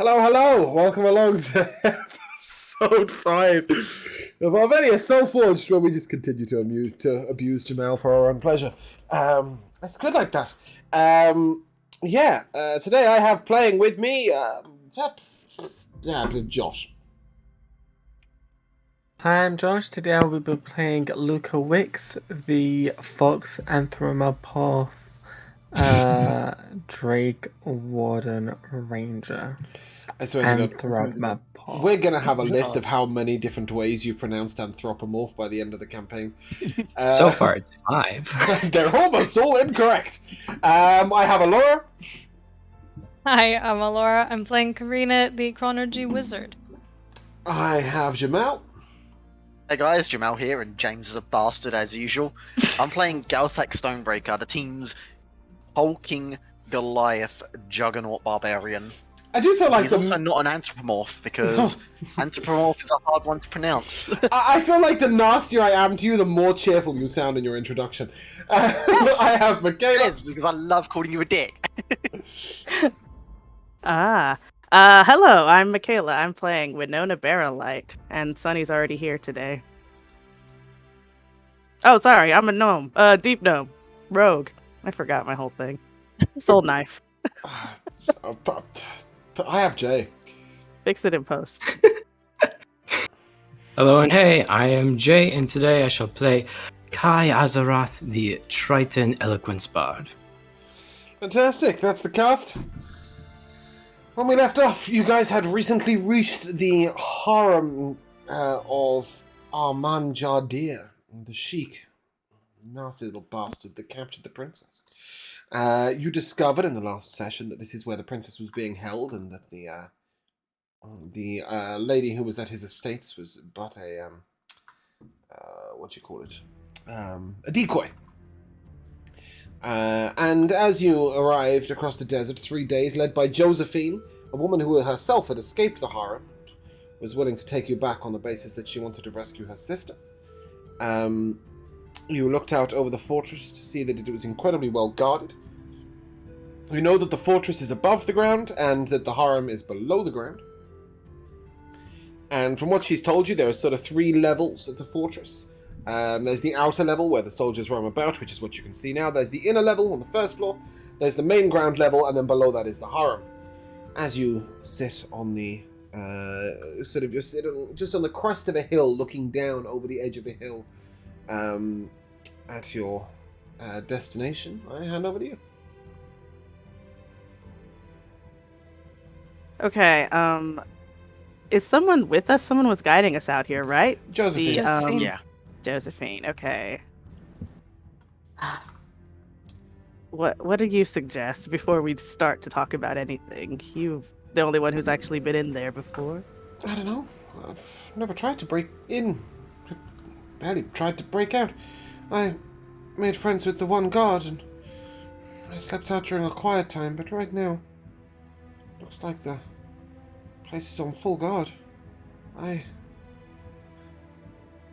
Hello, hello! Welcome along to episode 5 of our video, Soulforged, where we just continue to abuse Jamal for our own pleasure. It's good like that. Today I have playing with me, Josh. Hi, I'm Josh. Today I will be playing Luca Wicks, the Fox Anthropomorph Drake Warden Ranger. I swear to God, Anthropomorph. we're going to have a list of how many different ways you've pronounced anthropomorph by the end of the campaign. So far, it's 5. They're almost all incorrect. I have Alora. Hi, I'm Alora. I'm playing Karina, the Chronology Wizard. I have Jamal. Hey guys, Jamal here, and James is a bastard as usual. I'm playing Galthak Stonebreaker, the team's hulking Goliath Juggernaut Barbarian. I do feel like he's also not an anthropomorph, because anthropomorph is a hard one to pronounce. I feel like the nastier I am to you, the more cheerful you sound in your introduction. I have Michaela. Yes, because I love calling you a dick. Hello, I'm Michaela. I'm playing Winona Barrelite, and Sunny's already here today. Oh, sorry, I'm a gnome. Deep gnome. Rogue. I forgot my whole thing. Soul knife. I have Jay. Fix it in post. Hello and hey, I am Jay, and today I shall play Kai Azaroth, the Triton Eloquence Bard. Fantastic, that's the cast. When we left off, you guys had recently reached the Harem of Ahmann Jadir, the Sheik, nasty little bastard that captured the princess. You discovered in the last session that this is where the princess was being held, and that the lady who was at his estates was but a a decoy. And as you arrived across the desert 3 days, led by Josephine, a woman who herself had escaped the harem, was willing to take you back on the basis that she wanted to rescue her sister. You looked out over the fortress to see that it was incredibly well guarded. You know that the fortress is above the ground and that the harem is below the ground. And from what she's told you, there are sort of 3 levels of the fortress. There's the outer level where the soldiers roam about, which is what you can see now. There's the inner level on the first floor. There's the main ground level, and then below that is the harem. As you sit on the you're sitting just on the crest of a hill, looking down over the edge of the hill, at your destination, I hand over to you. Okay, is someone with us? Someone was guiding us out here, right? Josephine. Josephine. Yeah. Josephine, okay. What do you suggest before we start to talk about anything? You've the only one who's actually been in there before. I don't know. I've never tried to break in. Barely tried to break out. I made friends with the one guard, and I slept out during a quiet time, but right now, looks like the place is on full guard. I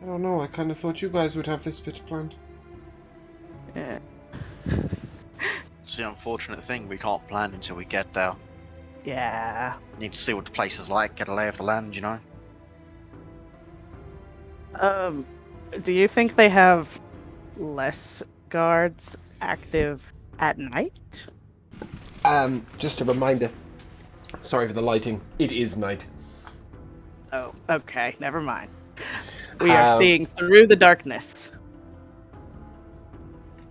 don't know, I kind of thought you guys would have this bit planned. Yeah. It's the unfortunate thing, we can't plan until we get there. Yeah. Need to see what the place is like, get a lay of the land, you know? Do you think they have less guards active at night? Just a reminder. Sorry for the lighting. It is night. Oh, okay, never mind. We are seeing through the darkness.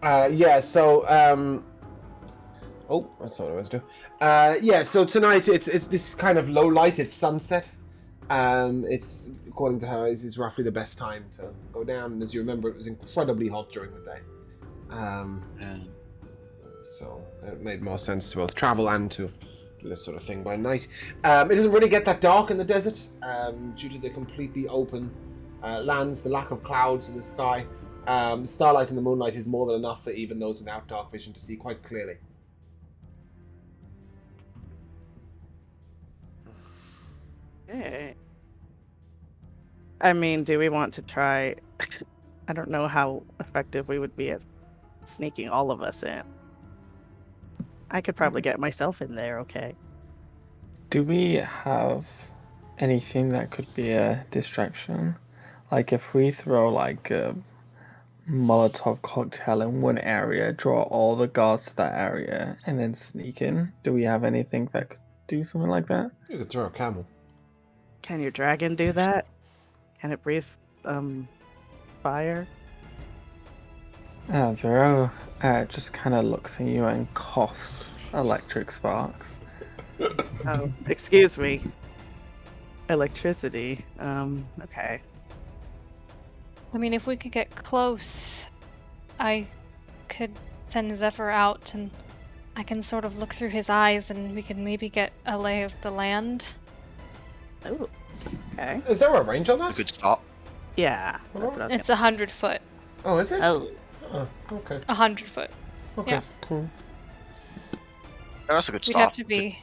Oh, that's not what I was doing. So tonight it's this kind of low light, it's sunset. It's, according to her, is roughly the best time to go down, and as you remember, it was incredibly hot during the day. So it made more sense to both travel and to do this sort of thing by night. It doesn't really get that dark in the desert, due to the completely open lands, the lack of clouds in the sky. The starlight and the moonlight is more than enough for even those without dark vision to see quite clearly. Okay. I mean, do we want to try... I don't know how effective we would be at sneaking all of us in. I could probably get myself in there, okay. Do we have anything that could be a distraction? Like if we throw like a Molotov cocktail in one area, draw all the guards to that area, and then sneak in? Do we have anything that could do something like that? You could throw a camel. Can your dragon do that? Can it breathe fire? Vero just kind of looks at you and coughs electric sparks. Oh, excuse me. Electricity. Okay. I mean, if we could get close, I could send Zephyr out and I can sort of look through his eyes and we can maybe get a lay of the land. Oh, okay. Is there a range on A that? good start. Yeah, that's what I was It's 100 foot. Oh, is it? Oh, Oh, okay. 100 foot. Okay, Yeah. cool. Yeah, that's a good We'd start. have to be.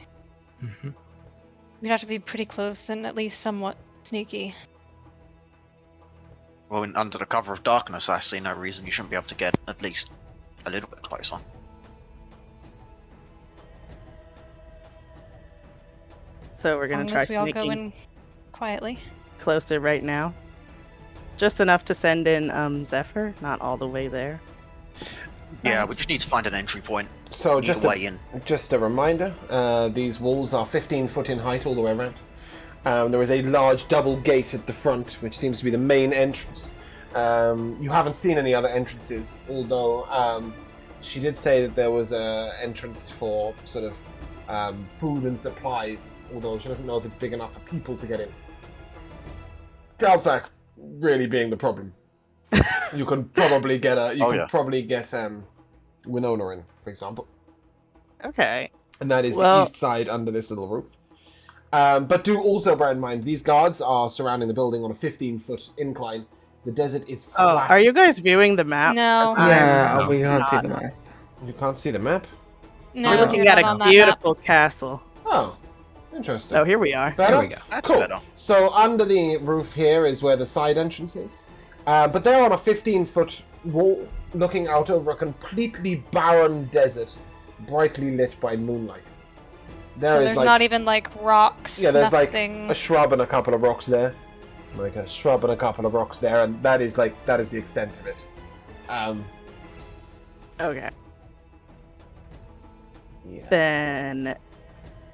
Mhm. We'd have to be pretty close and at least somewhat sneaky. Well, under the cover of darkness, I see no reason you shouldn't be able to get at least a little bit closer. so we're gonna As long try as we all go sneaking in quietly. closer right now. Just enough to send in Zephyr, not all the way there. Yeah, we Thanks. just need to find an entry point. So Need a way in. just a reminder, these walls are 15 foot in height all the way around. There is a large double gate at the front, which seems to be the main entrance. You haven't seen any other entrances, although she did say that there was an entrance for sort of food and supplies, although she doesn't know if it's big enough for people to get in. Galthak really being the problem. You can probably get Winona in, for example. Okay. And that is the Well- east side under this little roof. But do also bear in mind, these guards are surrounding the building on a 15-foot incline. The desert is Oh, flat. are you guys viewing the map? No. 'Cause I'm Yeah, we can't see not. the map. You can't see the map? No, We're Yeah. looking you're at not on a that beautiful castle. Oh, interesting. Oh, here we are. Better? There we go. That's Cool. better. So under the roof here is where the side entrance is. But they're on a 15-foot wall looking out over a completely barren desert, brightly lit by moonlight. So there's not even like rocks. Yeah, there's nothing. like a shrub and a couple of rocks there. Like a shrub and a couple of rocks there, and that is the extent of it. Okay. Yeah. Then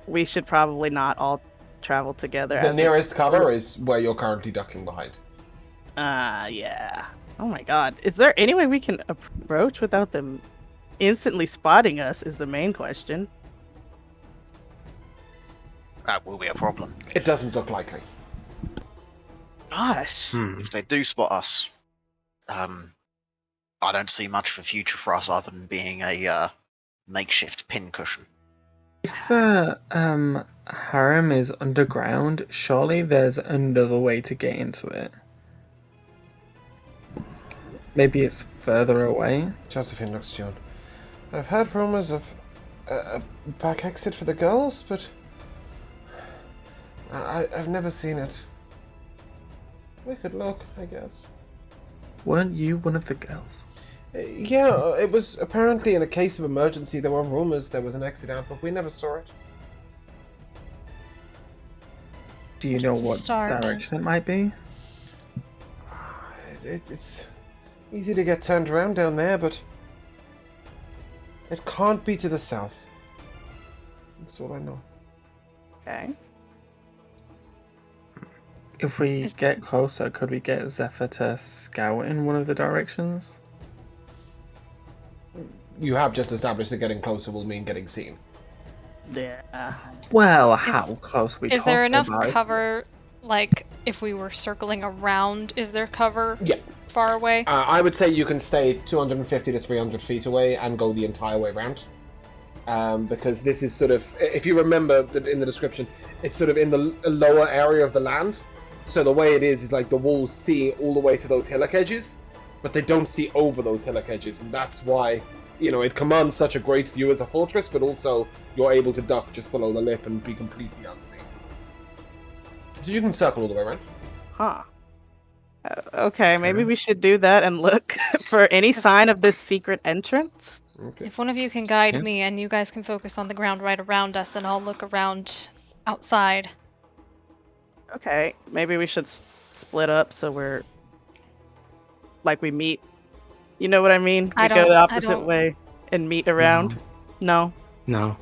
we should probably not all travel together. The as nearest cover is where you're currently ducking behind. Yeah. Oh my god. Is there any way we can approach without them instantly spotting us is the main question. That will be a problem. It doesn't look likely. Gosh. If they do spot us, I don't see much for future for us other than being a makeshift pincushion. If the harem is underground, surely there's another way to get into it. Maybe it's further away. Josephine looks to you. I've heard rumors of a back exit for the girls, but I've never seen it. We could look, I guess. Weren't you one of the girls? Yeah, it was apparently in a case of emergency. There were rumors there was an exit out, but we never saw it. Do you know what Start. direction it might be? It's easy to get turned around down there, but it can't be to the south. That's all I know. Okay. If we get closer, could we get Zephyr to scout in one of the directions? You have just established that getting closer will mean getting seen. Yeah. Well, how close we Is there talking enough about? cover? Like, if we were circling around, is there cover Yeah. far away? I would say you can stay 250 to 300 feet away and go the entire way around. Because this is sort of, if you remember in the description, it's sort of in the lower area of the land. So the way it is like the walls see all the way to those hillock edges, but they don't see over those hillock edges. And that's why, it commands such a great view as a fortress, but also you're able to duck just below the lip and be completely unseen. So you can circle all the way around. Huh. Okay, maybe we should do that and look for any sign of this secret entrance. Okay. If one of you can guide Yeah. me and you guys can focus on the ground right around us, and I'll look around outside. Okay, maybe we should split up so we're like we meet. You know what I mean? I We go the don't- I opposite don't- way and meet around. No. No.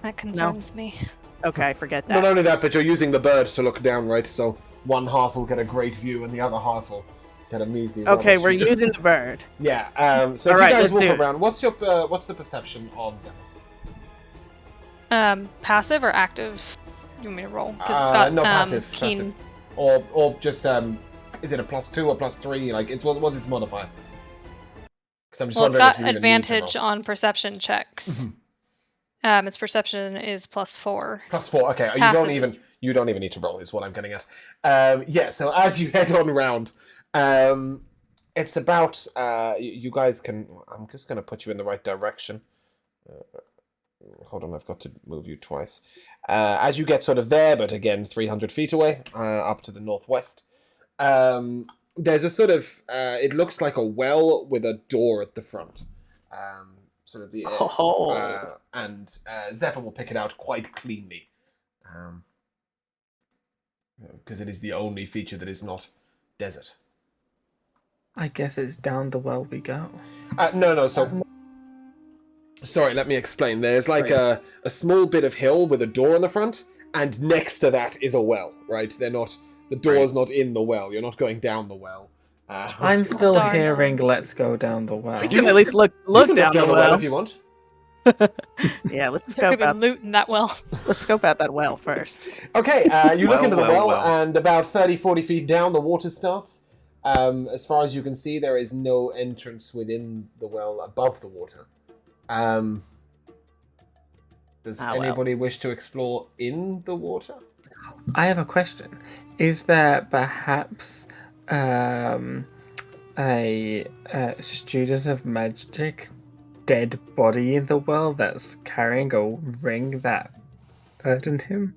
That concerns me. Okay, forget Not that. only that, but you're using the bird to look down, right? So one half will get a great view, and the other half will get a measly. Okay, rubbish we're view. using the bird. Yeah. So if Alright, you guys let's do walk it. around, what's the perception on Zephyr? Passive or active? You want me to roll? 'Cause it's got, No, passive. keen. Passive. Or just is it a +2 or +3? Like what's its modifier? Because I'm just Well, it's wondering got if you even advantage need to roll. on perception checks. Its perception is +4. +4. Okay, Passive you don't even need to roll. Is what I'm getting at. Yeah. So as you head on around, it's about you guys can. I'm just going to put you in the right direction. Hold on, I've got to move you twice. As you get sort of there, but again 300 feet away, up to the northwest. There's a sort of it looks like a well with a door at the front. Sort of the and Zephyr will pick it out quite cleanly, because it is the only feature that is not desert. I guess it's down the well we go. No. So sorry, let me explain. There's like a small bit of hill with a door on the front, and next to that is a well. Right? They're not. The door's not in the well. You're not going down the well. I'm still Darn. hearing let's go down the well. We can at least look You can down look the well. if you want. Yeah, let's There scope could be out. loot in that well. Let's scope out that well first. Okay, you look Well, into the well, well, well. and about 30-40 feet down, the water starts. As far as you can see, there is no entrance within the well above the water. Does well. anybody wish to explore in the water? I have a question. Is there perhaps a student of magic dead body in the well that's carrying a ring that burdened him?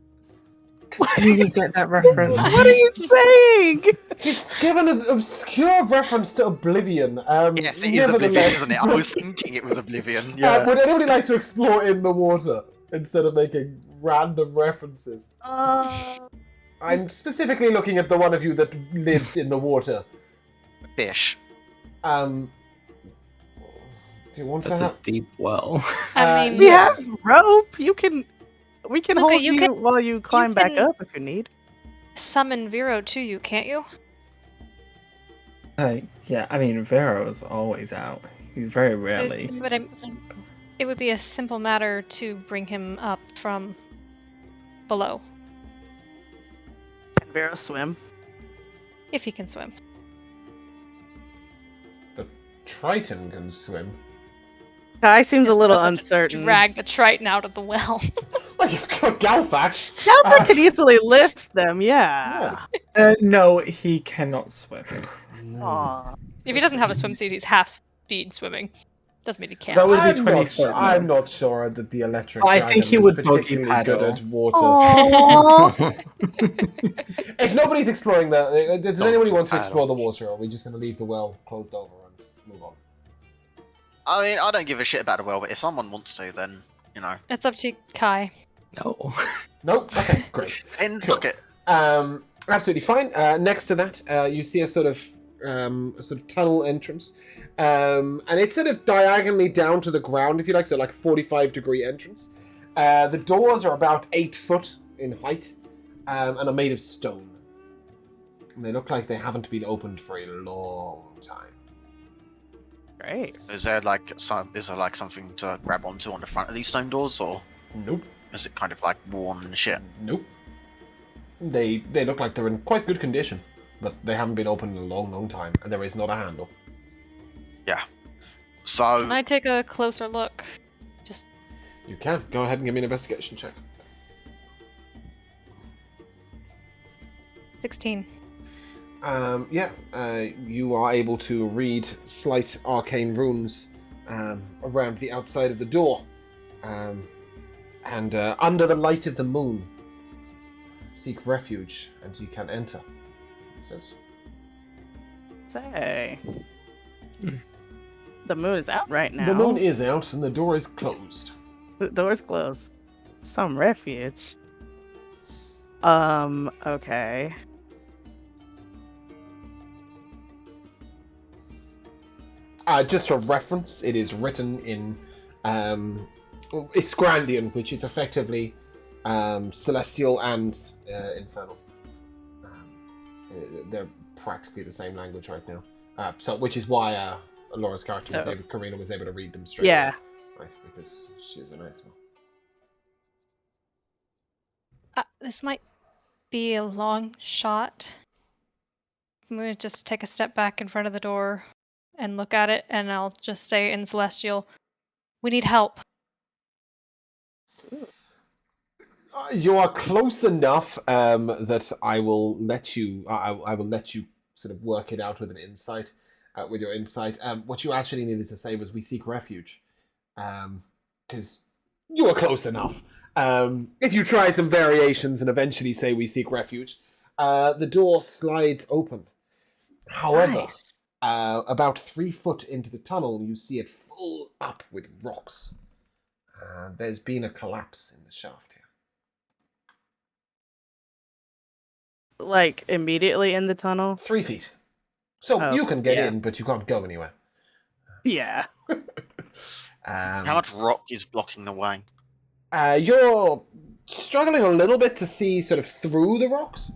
Does anyone get that reference? What are you saying? He's given an obscure reference to Oblivion. Yes, it is Oblivion, nevertheless- isn't it? I was thinking it was Oblivion. Would anybody like to explore in the water instead of making random references? I'm specifically looking at the one of you that lives in the water. Fish. Do you want That's to a have... deep well. I mean, We have rope. We can Okay, hold you you can- while you climb back can- up if you need. summon Vero to you, can't you? Yeah, I mean, Vero's always out. He's very rarely. But it would be a simple matter to bring him up from below, Can Vera swim? if he can swim. The Triton can swim. Kai seems a Just little wasn't uncertain. Drag the Triton out of the well. Well, you've got Galfac. Galba could easily lift them, yeah. No, he cannot swim. Aw. If he doesn't have a swimsuit, he's half speed swimming. Doesn't mean he can't. That would be I'm 20 not, foot. I'm not sure that the electric I dragon think he is would bogey particularly good paddle. at water. Aw. If nobody's exploring does anybody want to paddle. explore the water, or are we just going to leave the well closed over and move on? I mean, I don't give a shit about the well, but if someone wants to, then, you know. It's up to Kai. No. Nope. Okay, great. Then Cool. look it. Absolutely fine. Next to that, you see a sort of tunnel entrance, and it's sort of diagonally down to the ground, if you like, so like 45-degree entrance. The doors are about 8 foot in height, and are made of stone. And they look like they haven't been opened for a long time. Great. Is there like something to grab onto on the front of these stone doors, or Nope. is it kind of like worn and shit? Nope. They look like they're in quite good condition, but they haven't been opened in a long, long time, and there is not a handle. So Can I take a closer look? Just You can. Go ahead and give me an investigation check. 16. You are able to read slight arcane runes around the outside of the door. And under the light of the moon, seek refuge, and you can enter. It says. Say. The moon is out right now. The moon is out, and the door is closed. The door's closed. Some refuge. Okay. Just for reference, it is written in Iskrandian, which is effectively celestial and infernal. They're practically the same language right now. Which is why Laura's character Karina was able to read them straight away. Right, because she is a nice one. This might be a long shot. I'm going to just take a step back in front of the door and look at it, and I'll just say in Celestial, we need help. You are close enough that I will let you. I will let you sort of work it out with an insight. With your insight, what you actually needed to say was, "We seek refuge," because you are close enough. If you try some variations and eventually say, "We seek refuge," the door slides open. However, Nice. About 3 foot into the tunnel, you see it full up with rocks. There's been a collapse in the shaft here. Like immediately in the tunnel? 3 feet. So you can get in, but you can't go anywhere. Yeah. How much rock is blocking the way? You're struggling a little bit to see sort of through the rocks.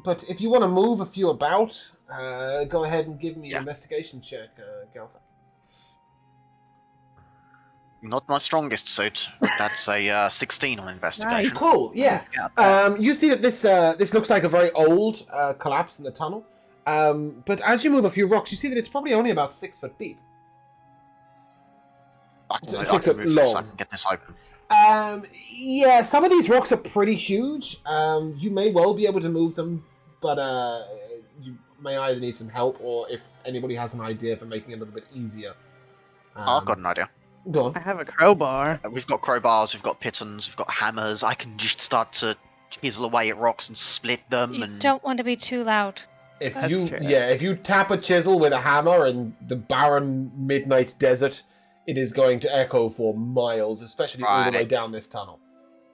But if you want to move a few about, go ahead and give me an investigation check, Galtha. Not my strongest suit. That's a 16 on investigation. Nice. Cool, yeah. You see that this looks like a very old collapse in the tunnel. But as you move a few rocks, you see that it's probably only about 6 foot deep. I can move 6 foot this so I long. can get this open. Yeah, some of these rocks are pretty huge. You may well be able to move them, but you may either need some help, or if anybody has an idea for making it a little bit easier. I've got an idea. Go on. I have a crowbar. We've got crowbars, we've got pitons, we've got hammers. I can just start to chisel away at rocks and split them. You and don't want to be too loud. If you tap a chisel with a hammer in the barren midnight desert, it is going to echo for miles, especially all the way down this tunnel.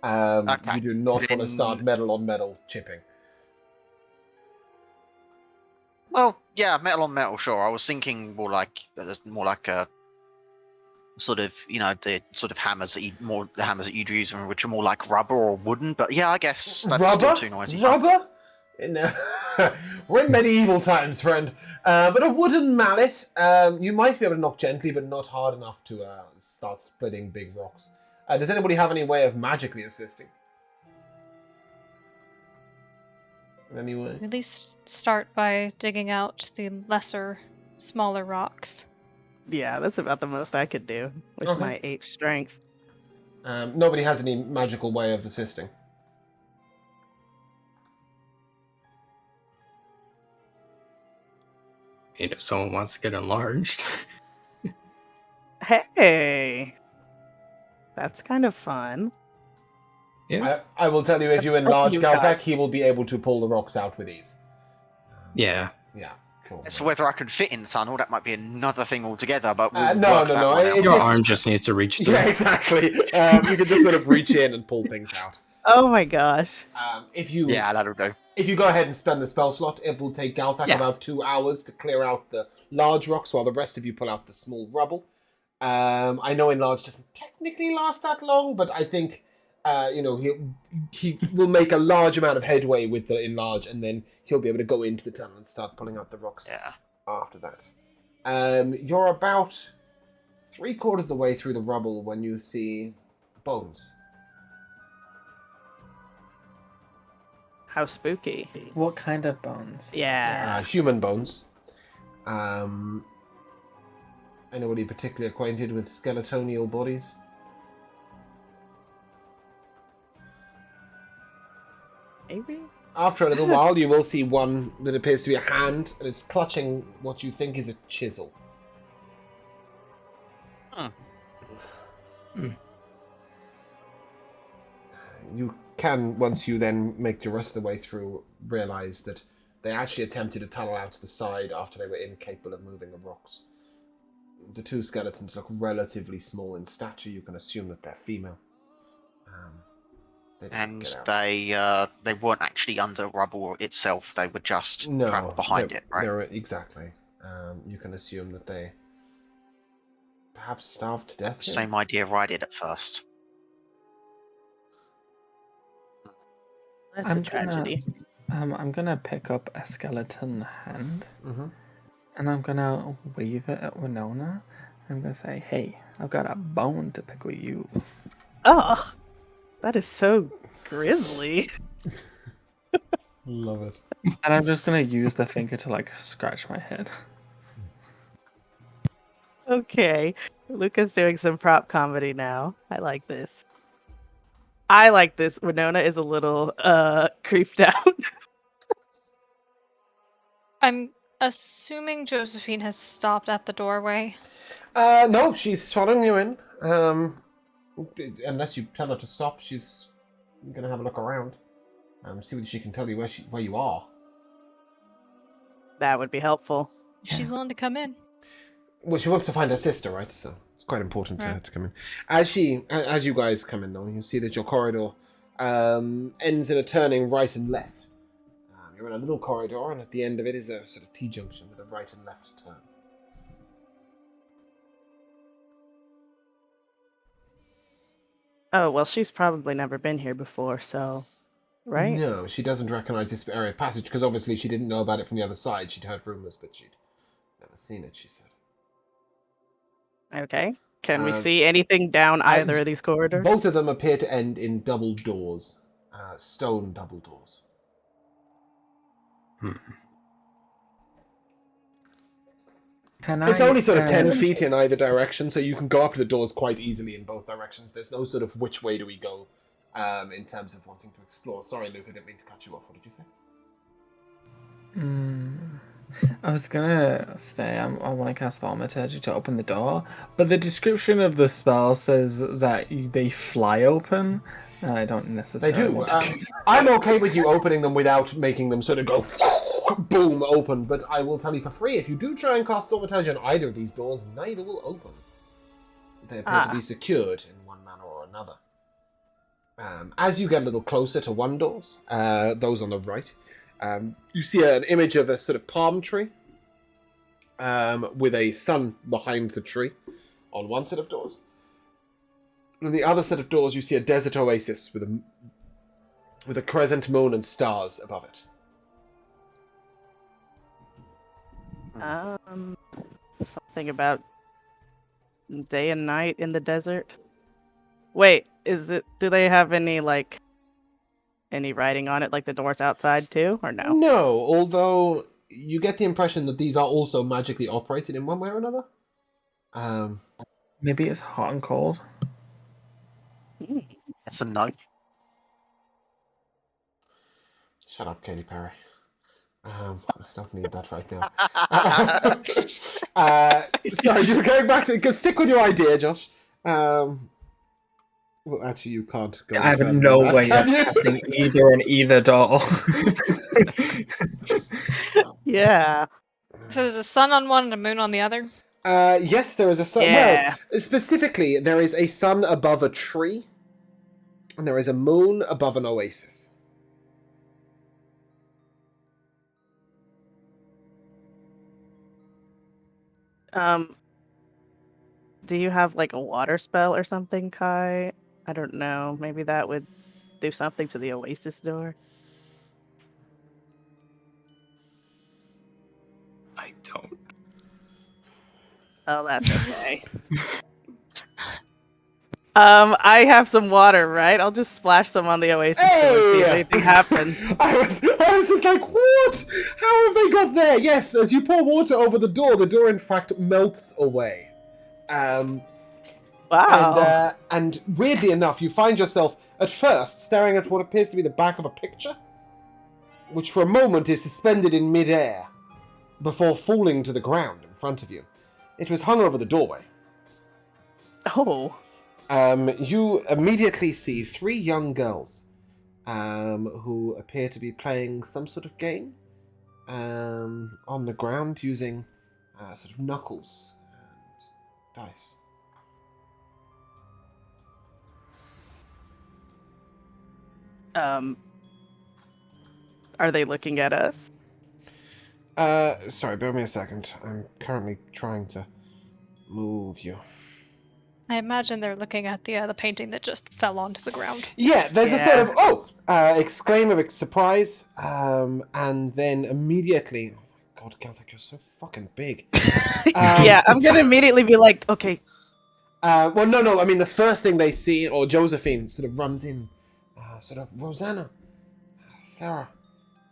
Okay. You do not want to start metal on metal chipping. Well, yeah, metal on metal, sure. I was thinking more like a sort of, the sort of hammers that you'd use, which are more like rubber or wooden. But yeah, I guess that's still too noisy. Rubber? No. We're in medieval times, friend. But a wooden mallet, you might be able to knock gently, but not hard enough to start splitting big rocks. Does anybody have any way of magically assisting? In any way? At least start by digging out the smaller rocks. Yeah, that's about the most I could do with my 8 strength. Nobody has any magical way of assisting. And if someone wants to get enlarged. Hey! That's kind of fun. Yeah. I will tell you, if you enlarge Galthak, he will be able to pull the rocks out with ease. Yeah. Yeah, cool. As for whether I can fit in the tunnel, that might be another thing altogether, but no. Your arm just needs to reach through. Yeah, exactly. You can just sort of reach in and pull things out. Oh my gosh. Yeah, that'll do. If you go ahead and spend the spell slot, it will take Galthak about 2 hours to clear out the large rocks, while the rest of you pull out the small rubble. I know enlarge doesn't technically last that long, but I think he will make a large amount of headway with the enlarge, and then he'll be able to go into the tunnel and start pulling out the rocks after that. You're about 3/4 of the way through the rubble when you see bones. How spooky. What kind of bones? Yeah. Human bones. Anybody particularly acquainted with skeletonial bodies? Maybe? After a little while, you will see one that appears to be a hand, and it's clutching what you think is a chisel. You can, once you then make the rest of the way through, realize that they actually attempted to tunnel out to the side after they were incapable of moving the rocks. The 2 skeletons look relatively small in stature. You can assume that they're female. They didn't And get out. they weren't actually under rubble itself. They were just No, trapped behind it, right? They're exactly. You can assume that they perhaps starved to death. Here? Same idea I did at first. That's a tragedy. I'm gonna pick up a skeleton hand, Mm-hmm. and I'm gonna wave it at Winona. I'm gonna say, "Hey, I've got a bone to pick with you." Oh, that is so grisly. Love it. And I'm just gonna use the finger to like scratch my head. Okay, Luca's doing some prop comedy now. I like this. I like this. Winona is a little creeped out. I'm assuming Josephine has stopped at the doorway. No, she's following you in. Unless you tell her to stop, she's gonna have a look around. See what she can tell you where you are. That would be helpful. She's willing to come in. Well, she wants to find her sister, right? So it's quite important Right. to come in. As you guys come in, though, you see that your corridor ends in a turning right and left. You're in a little corridor, and at the end of it is a sort of T-junction with a right and left turn. Oh, well, she's probably never been here before, so. Right? No, she doesn't recognize this area of passage because obviously she didn't know about it from the other side. She'd heard rumors, but she'd never seen it, she said. Okay. Can we Um, see anything down either of these corridors? Both of them appear to end in double doors, stone double doors. It's only sort of 10 feet in either direction, so you can go up to the doors quite easily in both directions. There's no sort of which way do we go in terms of wanting to explore. Sorry, Luke, I didn't mean to cut you off. What did you say? I was gonna say I want to cast Thaumaturgy to open the door, but the description of the spell says that they fly open. I don't necessarily. They do. want to do I'm okay with you opening them without making them sort of go boom open, but I will tell you for free, if you do try and cast Thaumaturgy on either of these doors, neither will open. They appear to be secured in one manner or another. As you get a little closer to one doors, those on the right, you see an image of a sort of palm tree with a sun behind the tree on one set of doors. On the other set of doors, you see a desert oasis with a crescent moon and stars above it. Something about day and night in the desert. Wait, do they have any writing on it, like the doors outside too, or no? No, although you get the impression that these are also magically operated in one way or another. Maybe it's hot and cold. That's a no. Shut up, Katy Perry. I don't need that right now. Sorry, you were going back to... Stick with your idea, Josh. Well, actually, you can't go... I have no way of casting either on either door. Yeah. So there's a sun on one and a moon on the other. Yes, there is a sun. Yeah. Well, specifically, there is a sun above a tree, and there is a moon above an oasis. Do you have like a water spell or something, Kai? I don't know. Maybe that would do something to the oasis door. I don't. Oh, that's okay. I have some water, right? I'll just splash some on the oasis door and see if anything happens. I was just like, what? How have they got there? Yes, as you pour water over the door in fact melts away. Wow. And weirdly enough, you find yourself at first staring at what appears to be the back of a picture, which for a moment is suspended in mid-air before falling to the ground in front of you. It was hung over the doorway. Oh. You immediately see 3 young girls who appear to be playing some sort of game on the ground using sort of knuckles and dice. Are they looking at us? Sorry, bear with me a second. I'm currently trying to move you. I imagine they're looking at the painting that just fell onto the ground. Yeah, there's a sort Yeah. of exclaim of surprise, and then immediately, oh my god, Galthic, you're so fucking big. Yeah, I'm gonna immediately be like, okay, Well, no. I mean, the first thing they see, or Josephine sort of runs in, sort of Rosanna, Sarah,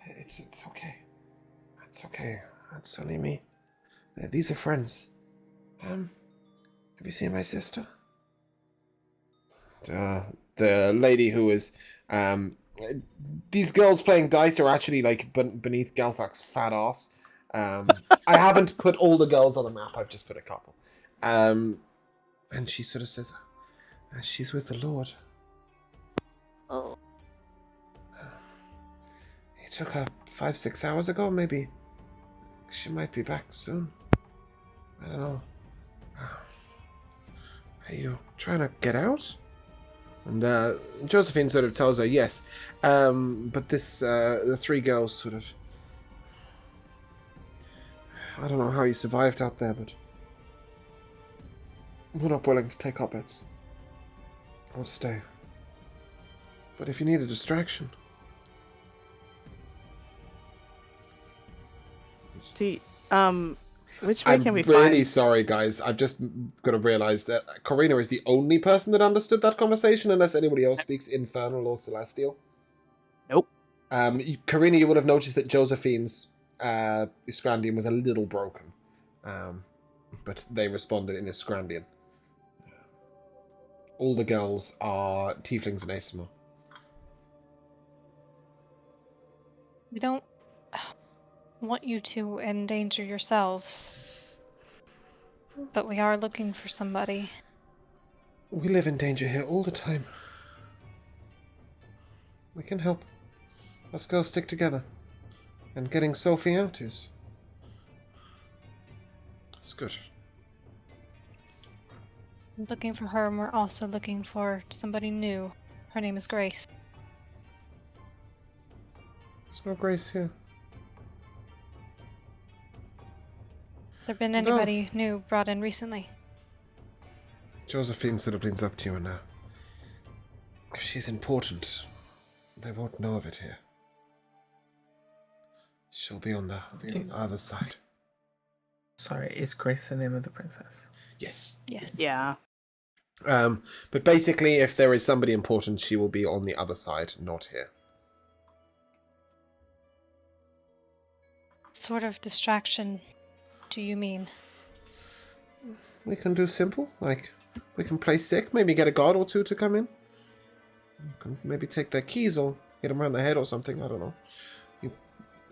it's okay, it's okay. It's only me. These are friends. Have you seen my sister? The lady who is these girls playing dice are actually like beneath Galthak's fat ass. I haven't put all the girls on the map. I've just put a couple. And she sort of says, "She's with the Lord." oh, He took her 5-6 hours ago. Maybe she might be back soon. I don't know. Are you trying to get out? And Josephine sort of tells her yes, but the three girls sort of, I don't know how you survived out there, but we're not willing to take our bets. I'll stay. But if you need a distraction, which way I'm can we really find? sorry, guys. I've just got to realize that Corina is the only person that understood that conversation, unless anybody else speaks Infernal or Celestial. Nope. Corina, you would have noticed that Josephine's Iskrandian was a little broken, but they responded in Iskrandian. All the girls are tieflings and Asimov. We don't want you to endanger yourselves, but we are looking for somebody. We live in danger here all the time. We can help. Us girls stick together. And getting Sophie out is... It's good. Looking for her, and we're also looking for somebody new. Her name is Grace. There's no Grace here. There been anybody new brought in recently? Josephine sort of leans up to you and if she's important, they won't know of it here. She'll be on the other side. Sorry, is Grace the name of the princess? Yes. Yes. Yeah. But basically, if there is somebody important, she will be on the other side, not here. What sort of distraction do you mean? We can do simple, like we can play sick, maybe get a guard or two to come in. We can maybe take their keys or hit them around the head or something, I don't know.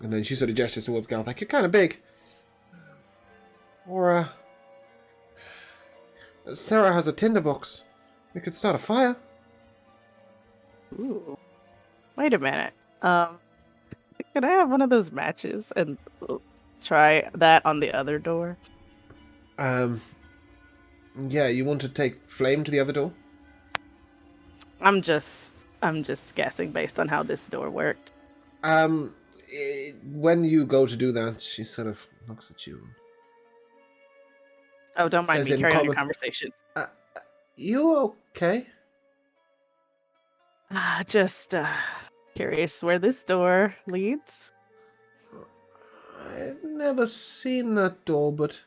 And then she sort of gestures towards Garth, like, you're kind of big. Or, Sarah has a tinderbox. We could start a fire. Ooh. Wait a minute. Could I have one of those matches and try that on the other door? Yeah, you want to take flame to the other door? I'm just guessing based on how this door worked. When you go to do that, she sort of looks at you. Oh, don't mind Says me. in Carry on your common- conversation. You okay? Just curious where this door leads. I've never seen that door, but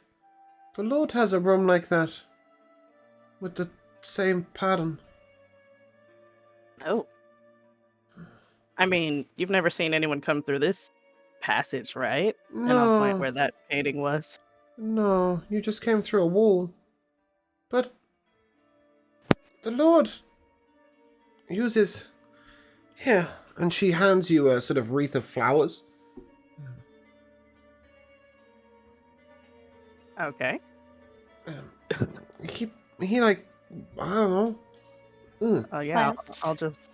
the Lord has a room like that. With the same pattern. Oh. I mean, you've never seen anyone come through this passage, right? And on point where that painting was. No, you just came through a wall. But the Lord uses... Here, and she hands you a sort of wreath of flowers. Okay. He like, I don't know. Oh yeah, Plants. I'll just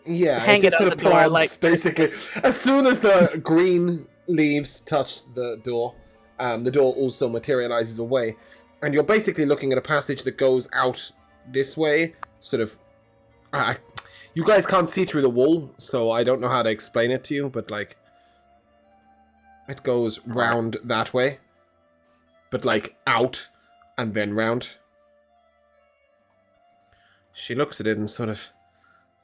Yeah, hang it's it on sort of the door, plants, like basically. As soon as the green leaves touch the door also materializes away. And you're basically looking at a passage that goes out this way, sort of... You guys can't see through the wall, so I don't know how to explain it to you, but like it goes round that way, but like out and then round. She looks at it and sort of,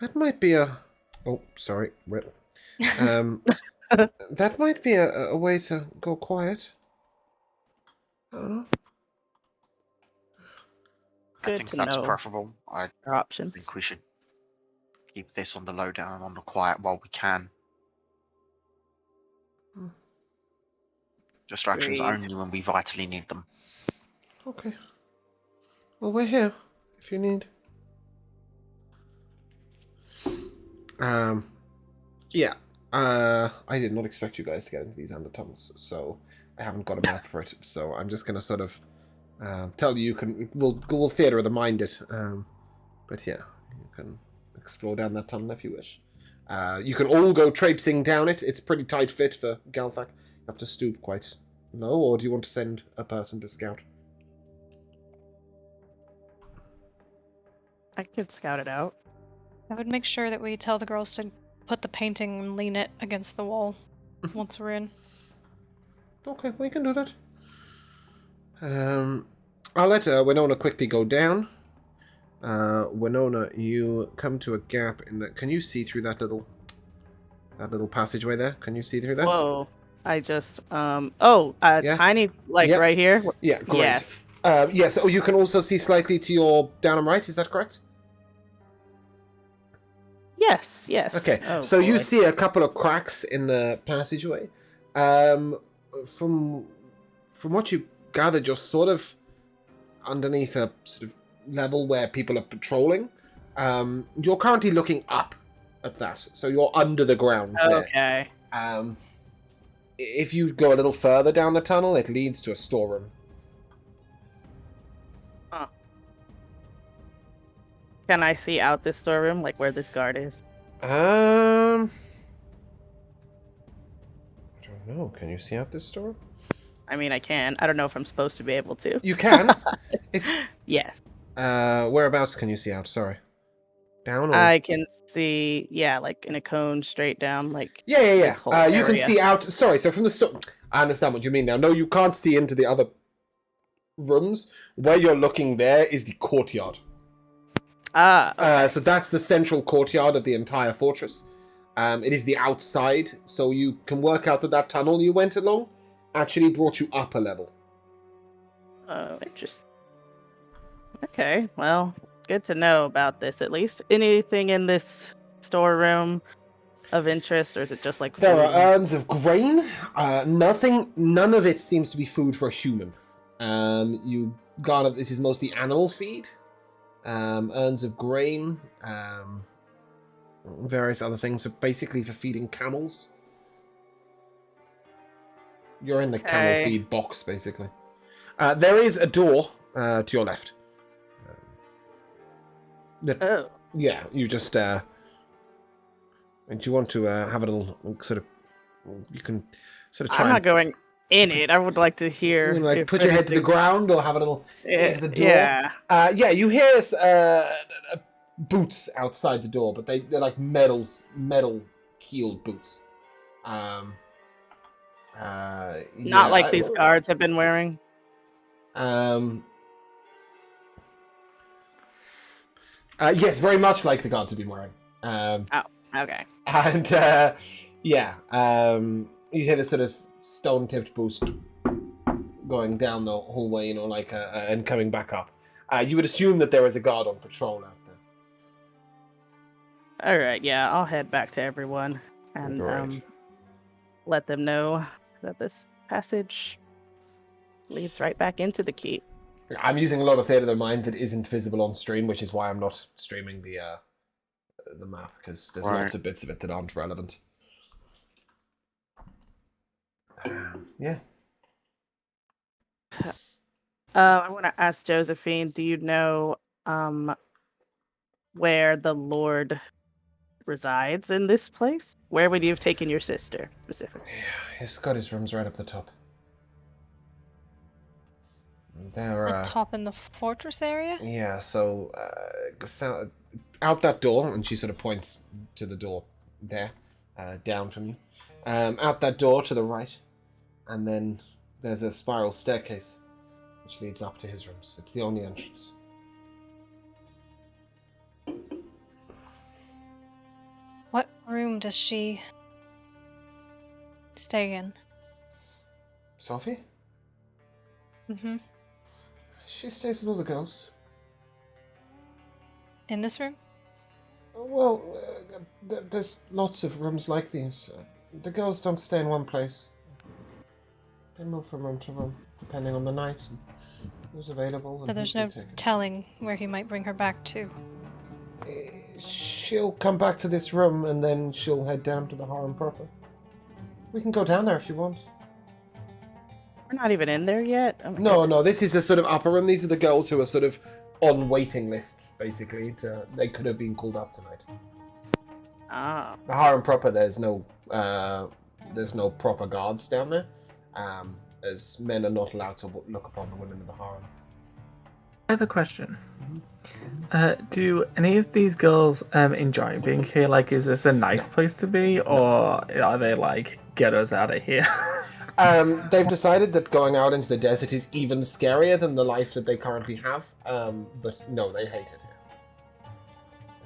that might be a. Oh, sorry, Rip. That might be a way to go quiet. I don't know. I think to that's know preferable. I our options. think we should keep this on the lowdown and on the quiet while we can. Distractions Agreed. only when we vitally need them. Okay. Well, we're here if you need. Yeah. I did not expect you guys to get into these undertunnels, so I haven't got a map for it. So I'm just gonna sort of tell you we'll theater of the mind it. But yeah, you can explore down that tunnel if you wish. You can all go traipsing down it. It's pretty tight fit for Galthak. You have to stoop quite low, or do you want to send a person to scout? I could scout it out. I would make sure that we tell the girls to put the painting and lean it against the wall once we're in. Okay, we can do that. I'll let Winona quickly go down. Winona, you come to a gap in the. Can you see through that little passageway there? Can you see through that? Whoa. I just yeah? Tiny Yep. right here. Yeah, great. Yes. Yes. Oh, you can also see slightly to your down and right. Is that correct? Yes. Okay. Oh, so you boy. see a couple of cracks in the passageway. From what you gathered, you're sort of underneath a sort of level where people are patrolling. You're currently looking up at that, so you're under the ground there. Okay. If you go a little further down the tunnel, it leads to a storeroom. Huh. Can I see out this storeroom, like where this guard is? I don't know. Can you see out this storeroom? I mean, I can. I don't know if I'm supposed to be able to. You can. Yes. Whereabouts can you see out? Sorry. Down or? I can see, like in a cone straight down, like Yeah. this whole You can area. see out. Sorry, so from the store. I understand what you mean now. No, you can't see into the other rooms. Where you're looking there is the courtyard. Okay. So that's the central courtyard of the entire fortress. It is the outside, so you can work out that tunnel you went along actually brought you up a level. Oh, interesting. Okay, well, good to know about this at least. Anything in this storeroom of interest, or is it just like food? There are urns of grain. None of it seems to be food for a human. You garner this is mostly animal feed. Urns of grain. Various other things, so basically for feeding camels. You're in the camel feed box, basically. There is a door to your left. Yeah, you just and you want to have a little sort of. You can sort of try. I'm not going in it. I would like to hear. You can, put your head to the ground or have a little into the door. Yeah. You hear boots outside the door, but they're like metal keeled boots. Not like these guards have been wearing. Yes, very much like the guards have been wearing. Okay. And you hear this sort of stone-tipped boost going down the hallway, and coming back up. You would assume that there is a guard on patrol out there. All right. Yeah, I'll head back to everyone and let them know that this passage leads right back into the keep. I'm using a lot of theater of the mind that isn't visible on stream, which is why I'm not streaming the map, because there's lots of bits of it that aren't relevant. Yeah. I want to ask Josephine, do you know where the Lord resides in this place? Where would you have taken your sister, specifically? Yeah, he's got his rooms right up the top. The top in the fortress area? Yeah, so out that door, and she sort of points to the door there, down from you. Out that door to the right, and then there's a spiral staircase which leads up to his rooms. It's the only entrance. What room does she stay in? Sophie? Mm-hmm. She stays with all the girls. In this room? Well, there's lots of rooms like these. The girls don't stay in one place. They move from room to room, depending on the night and who's available. So there's no telling where he might bring her back to. She'll come back to this room, and then she'll head down to the harem proper. We can go down there if you want. We're not even in there yet. Oh my No, goodness. no, this is a sort of upper room. These are the girls who are sort of on waiting lists, basically. They could have been called up tonight. Ah. The harem proper, there's no proper guards down there, as men are not allowed to look upon the women of the harem. I have a question. Do any of these girls enjoy being here? Like, is this a nice place to be, or are they like, get us out of here? They've decided that going out into the desert is even scarier than the life that they currently have. But no, they hate it here.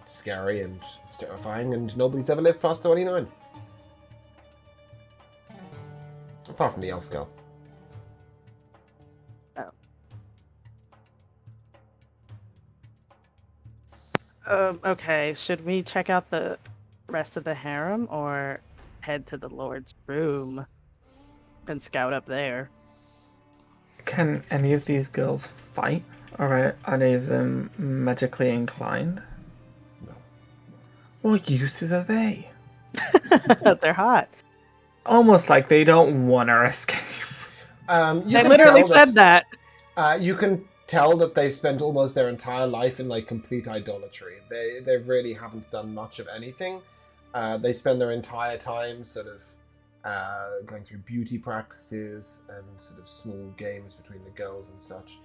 It's scary and it's terrifying, and nobody's ever lived past 29. Apart from the elf girl. Okay, should we check out the rest of the harem or head to the Lord's room and scout up there? Can any of these girls fight? Or are any of them magically inclined? No. What uses are they? They're hot. Almost like they don't want to escape. They literally said that. You can tell that they've spent almost their entire life in like complete idolatry. They really haven't done much of anything. They spend their entire time sort of going through beauty practices and sort of small games between the girls and such.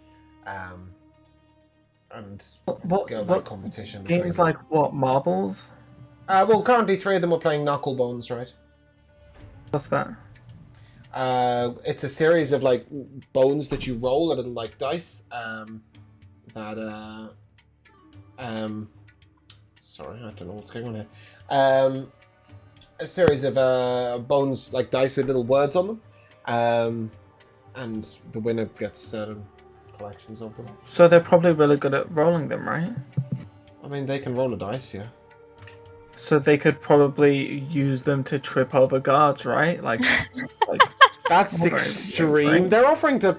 And girl-like competition between Games them. like what, marbles? Well, currently 3 of them are playing Knucklebones, right? What's that? It's a series of like bones that you roll, a little like dice. Sorry, I don't know what's going on here. A series of bones like dice with little words on them. And the winner gets certain collections of them. So they're probably really good at rolling them, right? I mean, they can roll a dice, yeah. So they could probably use them to trip over guards, right? Like That's Well, very extreme. right. They're offering to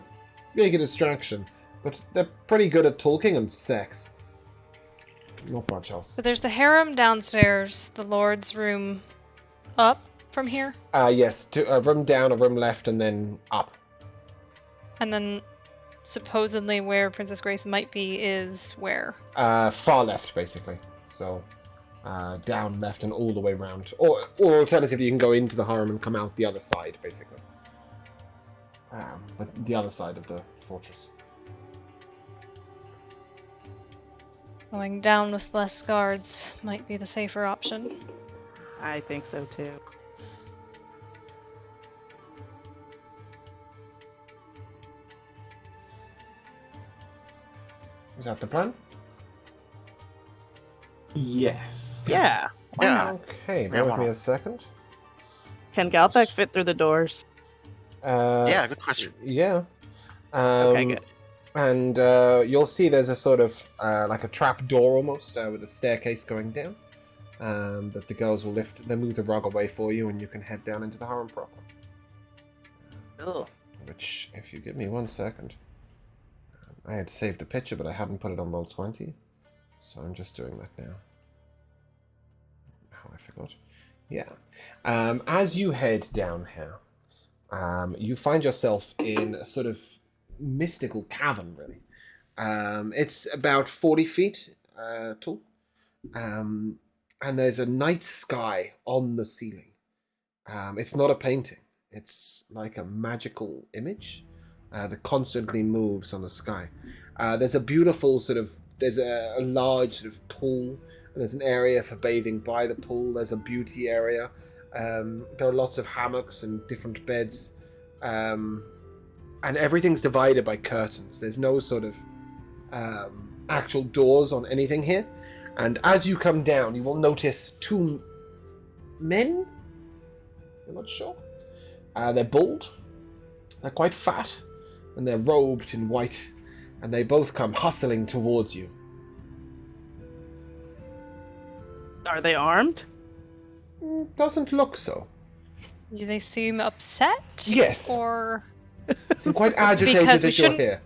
make a distraction, but they're pretty good at talking and sex. Not much else. So there's the harem downstairs, the Lord's room up from here, Yes, a room down, a room left, and then up. and then supposedly where Princess Grace might be is where? Far left, basically. So, down, left, and all the way round. Or alternatively, you can go into the harem and come out the other side, basically. But the other side of the fortress. Going down with less guards might be the safer option. I think so too. Is that the plan? yes. Yeah. Why Yeah. not? Okay, bear Yeah, with why me not? a second. Can Galthek fit through the doors? Yeah, good question. Yeah. Okay, good. And you'll see there's a sort of like a trap door almost with a staircase going down. That the girls will lift. They move the rug away for you, and you can head down into the harem proper. Ugh. Which, if you give me 1 second, I had saved the picture, but I hadn't put it on Roll20, so I'm just doing that now. Oh, I forgot. Yeah. As you head down here, you find yourself in a sort of mystical cavern, really. It's about 40 feet tall. And there's a night sky on the ceiling. It's not a painting. It's like a magical image that constantly moves on the sky. There's a beautiful sort of there's a large sort of pool, and there's an area for bathing by the pool. There's a beauty area. There are lots of hammocks and different beds, and everything's divided by curtains. There's no sort of actual doors on anything here. And as you come down, you will notice two men. I'm not sure. They're bald. They're quite fat, and they're robed in white, and they both come hustling towards you. Are they armed? Doesn't look so. Do they seem upset? Yes. Or Seem quite agitated Because we that you're shouldn't- here.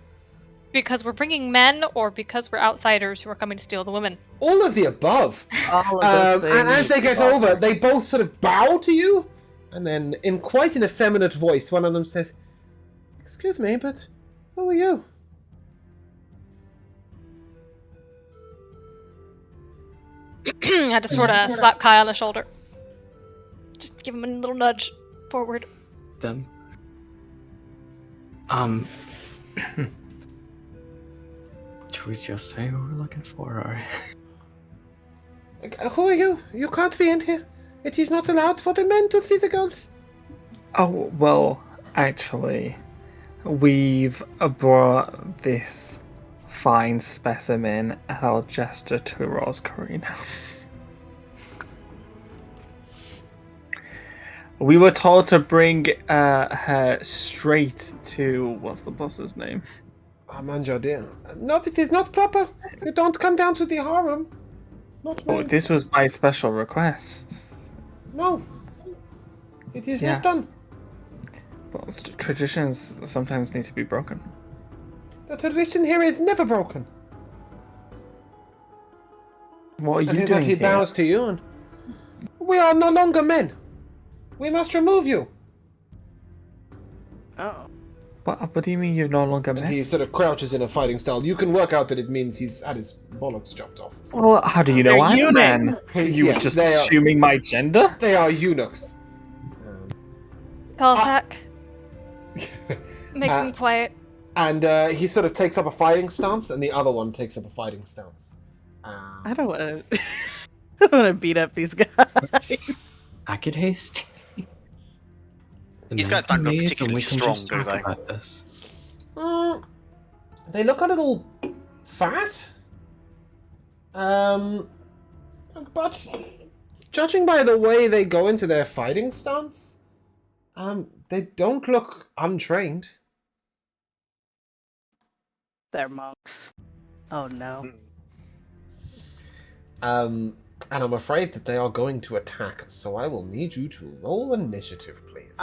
because we're bringing men, or because we're outsiders who are coming to steal the women? All of the above. All of those And as things they get are- over, they both sort of bow to you, and then, in quite an effeminate voice, one of them says, "Excuse me, but who are you?" I had to sort of slap Kai on the shoulder. Just give him a little nudge forward. Them. Should we just say who we're looking for, or? Who are you? You can't be in here. It is not allowed for the men to see the girls. Oh, well, actually, we've brought this fine specimen, and I'll gesture to Roscarina. We were told to bring her straight to... what's the boss's name? Ahmann Jadir. No, this is not proper. You don't come down to the harem. Not Oh, men. this was by special request. No. It is Yeah. not done. Well, traditions sometimes need to be broken. The tradition here is never broken. What are you And doing that he here? bows to you, and we are no longer men. We must remove you. Oh. What do you mean you're no longer And men? he sort of crouches in a fighting style. You can work out that it means he's had his bollocks chopped off. Well, how do you know They're I'm a eunuchs. man? You were Yes, just they are- assuming my gender? They are eunuchs. Galthak, make Uh, them quiet. And he sort of takes up a fighting stance, and the other one takes up a fighting stance. I don't want to. I don't want to beat up these guys. I could haste. These guys don't look particularly strong, do they? About this. They look a little fat. But judging by the way they go into their fighting stance, they don't look untrained. They're monks. Oh no. And I'm afraid that they are going to attack, so I will need you to roll initiative, please.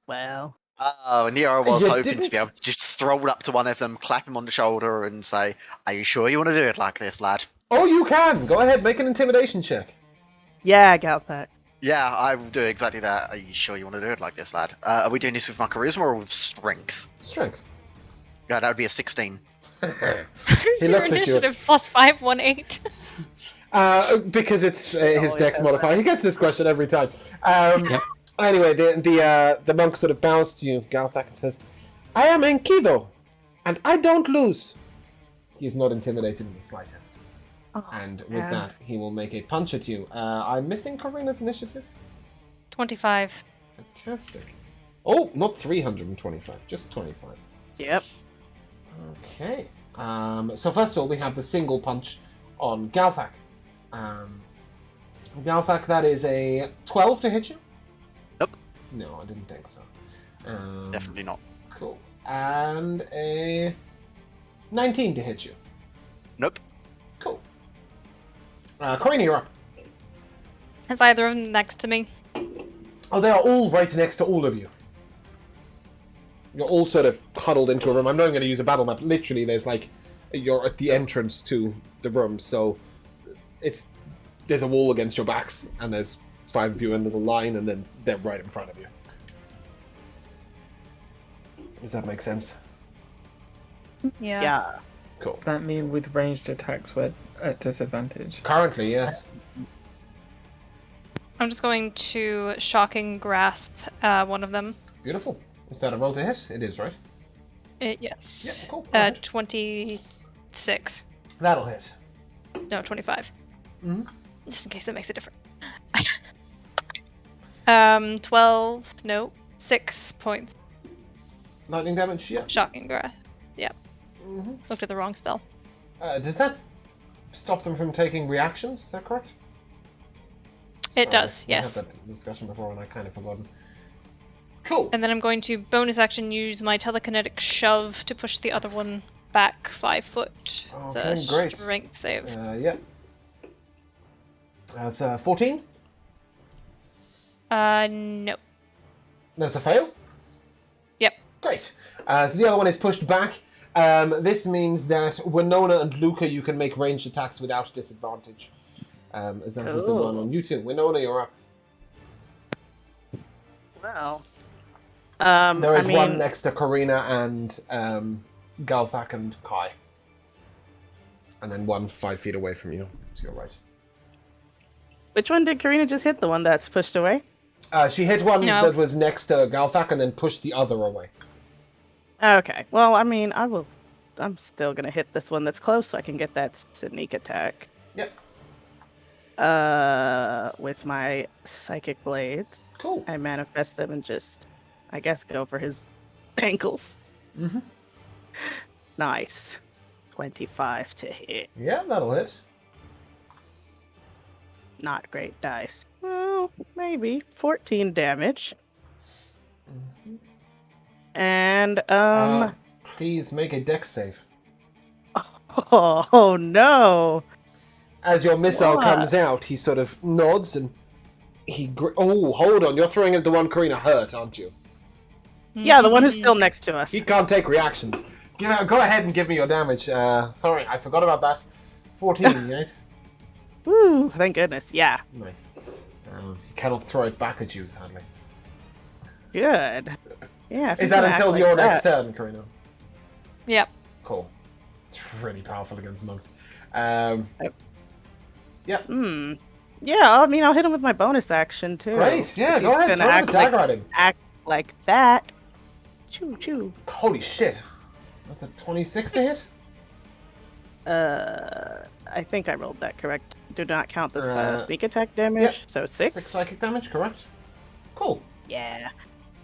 Well. Oh, and here I was You hoping to didn't- be able to just stroll up to one of them, clap him on the shoulder, and say, "Are you sure you want to do it like this, lad?" Oh, you can! Go ahead, make an intimidation check. Yeah, I got that. Yeah, I will do exactly that. Are you sure you want to do it like this, lad? Are we doing this with my charisma or with strength? Strength. Yeah, that would be a 16. He Your looks at you. initiative plus 518. Because it's his Oh, dex yeah. modifier. He gets this question every time. Yep. Anyway, the monk sort of bows to you, Galthak, and says, "I am Enkido, and I don't lose." He's not intimidated in the slightest. Oh, And with man. that, he will make a punch at you. I'm missing Karina's initiative. 25. Fantastic. Oh, not 325, just 25. Yep. Okay. So first of all, we have the single punch on Galthak. Galthak, that is a 12 to hit you? Nope. No, I didn't think so. Definitely not. Cool. And a 19 to hit you. Nope. Cool. Karina, you're up. Is either of them next to me? Oh, they are all right next to all of you. You're all sort of huddled into a room. I'm not going to use a battle map. Literally, there's like... You're at the entrance to the room, so... There's a wall against your backs, and there's 5 of you in a little line, and then they're right in front of you. Does that make sense? Yeah. Yeah. Cool. Does that mean with ranged attacks we're at disadvantage? Currently, yes. I'm just going to shocking grasp one of them. Beautiful. Is that a roll to hit? It is, right? Yes. Yeah, cool. Go ahead. 23. 6. That'll hit. No, 25. Mm-hmm. Just in case that makes a difference. 12. No, 6 points. Lightning damage, yeah. Shocking breath. Yep. Mm-hmm. Looked at the wrong spell. Does that stop them from taking reactions? Is that correct? It does, We had yes. that discussion before and I kind of forgotten. Cool. And then I'm going to bonus action use my telekinetic shove to push the other one back 5 foot. Okay, it's a great. strength save. Yeah. That's 14. No. That's a fail. Yep. Great. So the other one is pushed back. This means that Winona and Luca, you can make ranged attacks without disadvantage. As that was the one on you two. Winona, you're up. Well, There is I one mean, next to Karina and Galthak and Kai. And then one 5 feet away from you, to your right. which one did Karina just hit? The one that's pushed away? She hit one No. that was next to Galthak and then pushed the other away. Okay. Well, I mean, I'm still gonna hit this one that's close so I can get that sneak attack. Yep. With my psychic blades, Cool. I manifest them and just, I guess, go for his ankles. Mm-hmm. Nice. 25 to hit. Yeah, that'll hit. Not great dice. Well, maybe 14 damage. Mm-hmm. And Please make a dex save. oh no. As your missile What? comes out, he sort of nods and oh, hold on. You're throwing it at the one Karina hurt, aren't you? Yeah, the one who's still next to us. He can't take reactions. Go ahead and give me your damage. Sorry, I forgot about that. 14, right? Woo, thank goodness. Yeah. Nice. He cannot throw it back at you, sadly. Good. Yeah. if Is you that can act until like your that. next turn, Karina? Yep. Cool. It's really powerful against monks. Hmm. Yeah, I mean, I'll hit him with my bonus action too. Great. Yeah, If go he's ahead. gonna Throw the act dagger like, at him. act like that. Choo choo. Holy shit. That's a 26 to hit? I think I rolled that correct. Do not count the sneak attack Yep. damage. So 6. 6 psychic damage, correct? Cool. Yeah.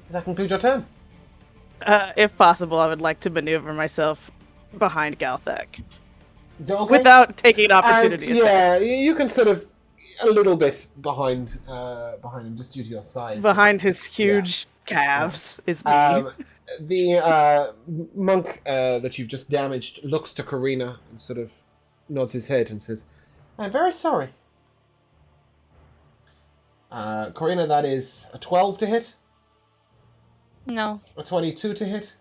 Does that conclude your turn? If possible, I would like to maneuver myself behind Galthak Okay. without taking an opportunity attack. Yeah, you can sort of a little bit behind him just due to your size. Behind his huge calves is me. The monk that you've just damaged looks to Karina and sort of nods his head and says, "I'm very sorry." Karina, that is a 12 to hit, No. a 22 to hit,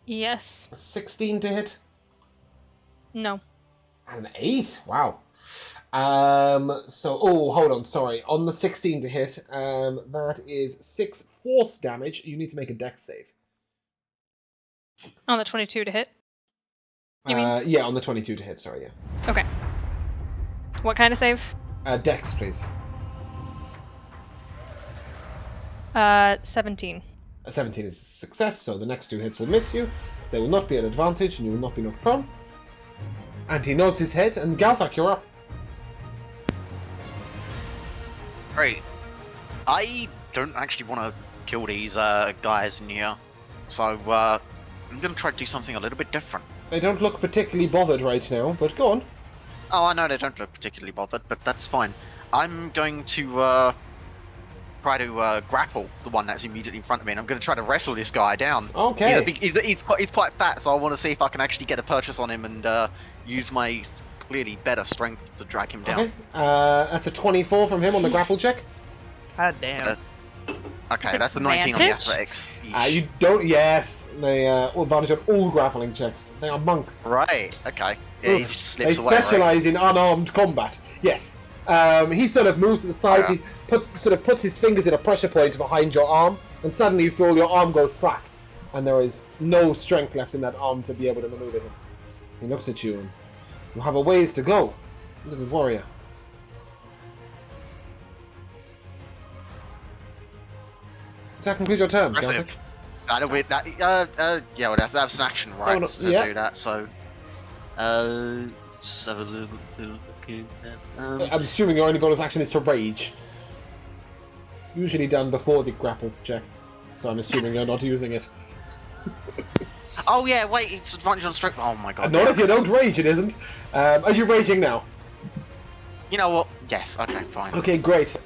Yes. a 16 to hit, No. and an 8. Wow. Hold on, sorry. On the 16 to hit, that is 6 force damage. You need to make a dex save. On the 22 to hit. You mean? Yeah, on the 22 to hit, sorry, yeah. Okay. What kind of save? Dex, please. 17. A 17 is a success, so the next 2 hits will miss you. So they will not be at advantage, and you will not be knocked prone. And he nods his head, and Galthak, you're up. Great. I don't actually want to kill these guys in here, so I'm gonna try to do something a little bit different. They don't look particularly bothered right now, but go on. Oh, I know they don't look particularly bothered, but that's fine. I'm going to try to grapple the one that's immediately in front of me, and I'm going to try to wrestle this guy down. Okay. He's quite fat, so I want to see if I can actually get a purchase on him and use my clearly better strength to drag him down. Okay. That's a 24 from him on the grapple check. God damn. Okay, that's a 19 on the Advantage? athletics. You don't. Yes, they advantage on all grappling checks. They are monks. Right. Okay. Yeah, he Oof. just They slips away. Right? specialize in unarmed combat. Yes. He sort of moves to the side. Yeah. He puts his fingers in a pressure point behind your arm, and suddenly you feel your arm go slack, and there is no strength left in that arm to be able to maneuver him. He looks at you, and you have a ways to go, little warrior. Does that conclude your turn? Impressive. That'll be that. Yeah, well, that's an action, right? no, To yeah. do that. So, let's have a little look in there. I'm assuming your only bonus action is to rage. Usually done before the grapple check. So I'm assuming you're not using it. Oh yeah, wait, it's advantage on strength. Oh my god. Not yeah. if you don't rage, it isn't. Are you raging now? You know what? Yes. Okay, fine. Okay, great.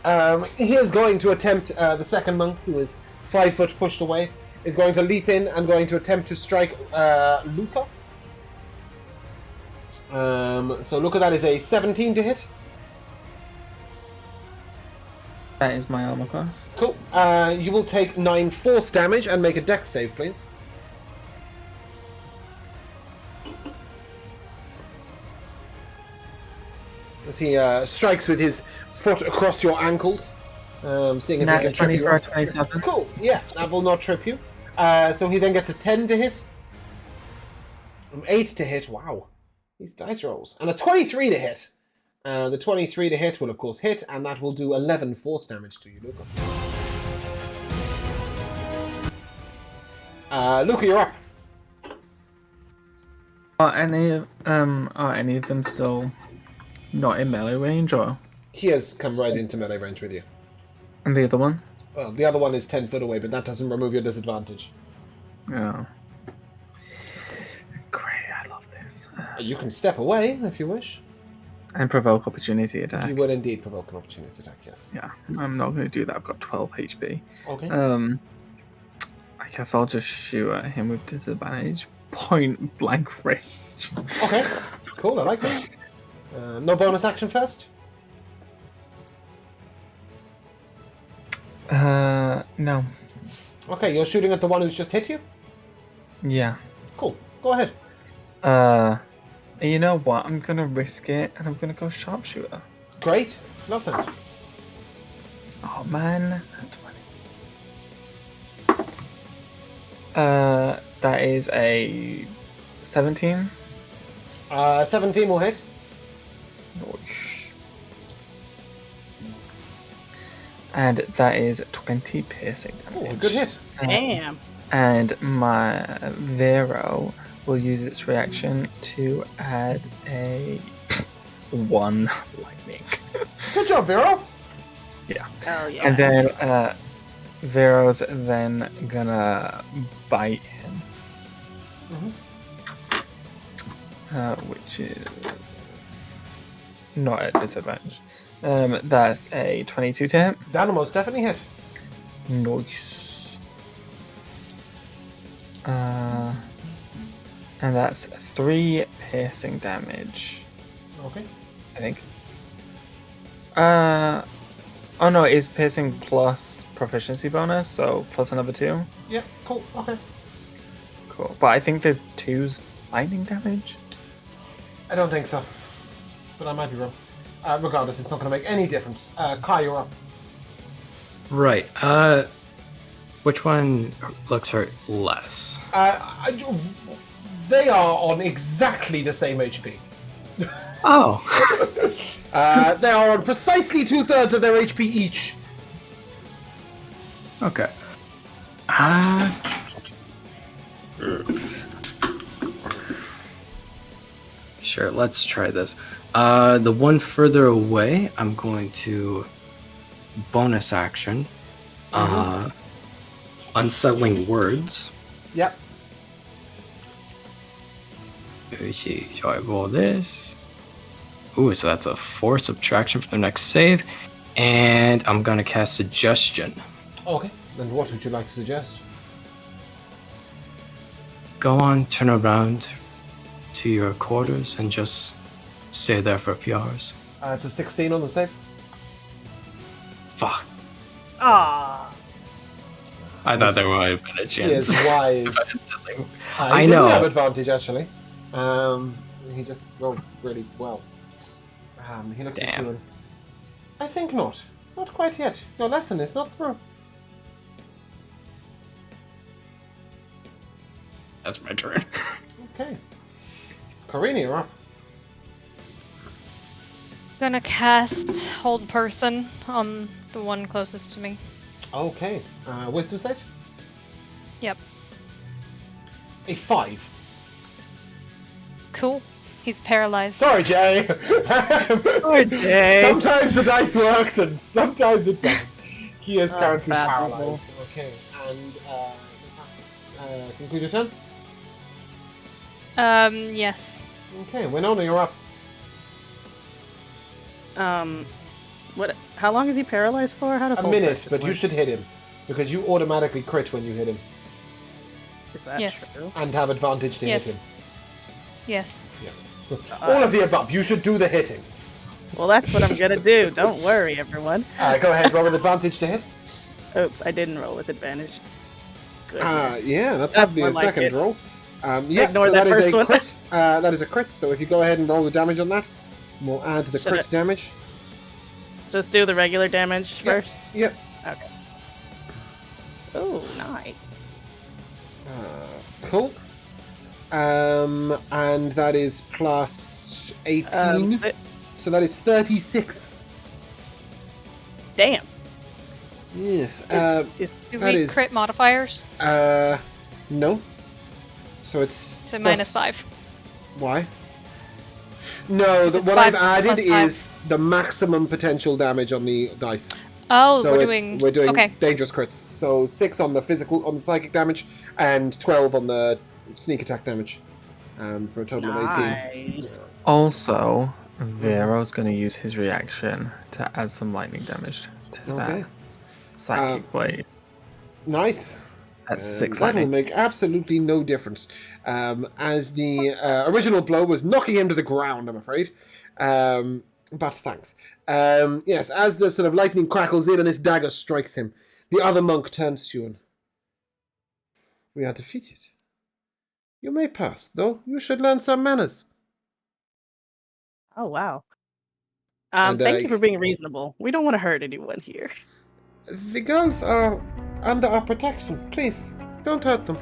He is going to attempt, the second monk, who is 5 foot pushed away, is going to leap in and going to attempt to strike Luca. So Luca, that is a 17 to hit. That is my armor class. Cool. You will take 9 force damage and make a dex save, please. As he strikes with his foot across your ankles, seeing if he That's can trip you 24, up. 27. Cool, yeah, that will not trip you. So he then gets a 10 to hit. 8 to hit, wow. These dice rolls. And a 23 to hit. The 23 to hit will, of course, hit, and that will do 11 force damage to you, Luca. Luca, you're up. Are any of them still not in melee range, or? He has come right into melee range with you. And the other one? Well, the other one is 10 foot away, but that doesn't remove your disadvantage. Oh. Great, I love this. You can step away if you wish. And provoke opportunity attack. You would indeed provoke an opportunity attack, yes. Yeah, I'm not going to do that. I've got 12 HP. Okay. I guess I'll just shoot at him with disadvantage. Point blank range. Okay, cool, I like that. No bonus action first? No. Okay, you're shooting at the one who's just hit you? Yeah. Cool, go ahead. You know what? I'm gonna risk it, and I'm gonna go sharpshooter. Great, love that. Oh man, 20. That is a 17. 17 will hit. Nice. And that is 20 piercing damage. Ooh, good hit. Damn. And my Vero will use its reaction to add a 1 lightning. Good job, Vero. Yeah. Oh yeah. And then Vero's then gonna bite him. Which is not at disadvantage. That's a 22 to hit. That'll most definitely hit. Nice. And that's 3 piercing damage, Okay. I think. Oh no, it is piercing plus proficiency bonus, so plus another 2. Yeah, cool, okay. Cool. But I think the 2's lightning damage? I don't think so. But I might be wrong. Regardless, it's not going to make any difference. Kai, you're up. Right. Which one looks hurt less? They are on exactly the same HP. Oh. They are on precisely 2/3 of their HP each. Okay. Sure, let's try this. The one further away, I'm going to bonus action. Unsettling words. Yep. Let me see. So I roll this. Ooh, so that's a 4 subtraction for the next save. And I'm going to cast Suggestion. Okay. And what would you like to suggest? Go on, turn around to your quarters and just stay there for a few hours. It's a 16 on the save. Fuck. Ah. I thought there might have been a He chance. is wise. I He know. didn't have advantage, actually. He just rolled really well. He looks at Damn. you and... I think not. Not quite yet. Your lesson is not through. That's my turn. Okay. Karina, you're up. Gonna cast Hold Person on the one closest to me. Okay. Wisdom save? Yep. A 5. Cool. He's paralyzed. Sorry, Jay. Poor Jay. Sometimes the dice works and sometimes it doesn't. He is currently Unfathomable. paralyzed. Okay, and conclude your turn. Yes. Okay, Winona, you're up. What? How long is he paralyzed for? How does A whole minute, person but you work? should hit him because you automatically crit when you hit him Is that Yes. true? and have advantage to Yes. hit him. Yes. Yes. All of the above. You should do the hitting. Well, that's what I'm gonna do. Don't worry, everyone. Go ahead, roll with advantage to hit. Oops, I didn't roll with advantage. Good. Yeah, that's That's to be more a like second it. roll. Yeah, Ignore so that that is first a one. crit. That is a crit. So if you go ahead and roll the damage on that, we'll add the Should crit I- damage. Just do the regular damage Yep. first. Yep. Okay. Oh, nice. Cool. And that is plus 18. So that is 36. Damn. Yes. Is Do That we is- crit modifiers? No. So it's So minus plus- 5. Why? No, It's what I've 5 added plus 5. is the maximum potential damage on the dice. Oh, So we're doing Okay. dangerous crits. So 6 on the psychic damage, and 12 on the sneak attack damage, for a total of 18. Nice. Also, Vero's going to use his reaction to add some lightning damage to Okay. that psychic blade. Nice. That's 6 That will lightning. make absolutely no difference. As the original blow was knocking him to the ground, I'm afraid. But thanks. Yes, as the sort of lightning crackles in and this dagger strikes him, the other monk turns to you and... We are defeated. You may pass, though you should learn some manners. Oh wow. And, Thank you for being reasonable. We don't want to hurt anyone here. The girls are under our protection. Please, don't hurt them.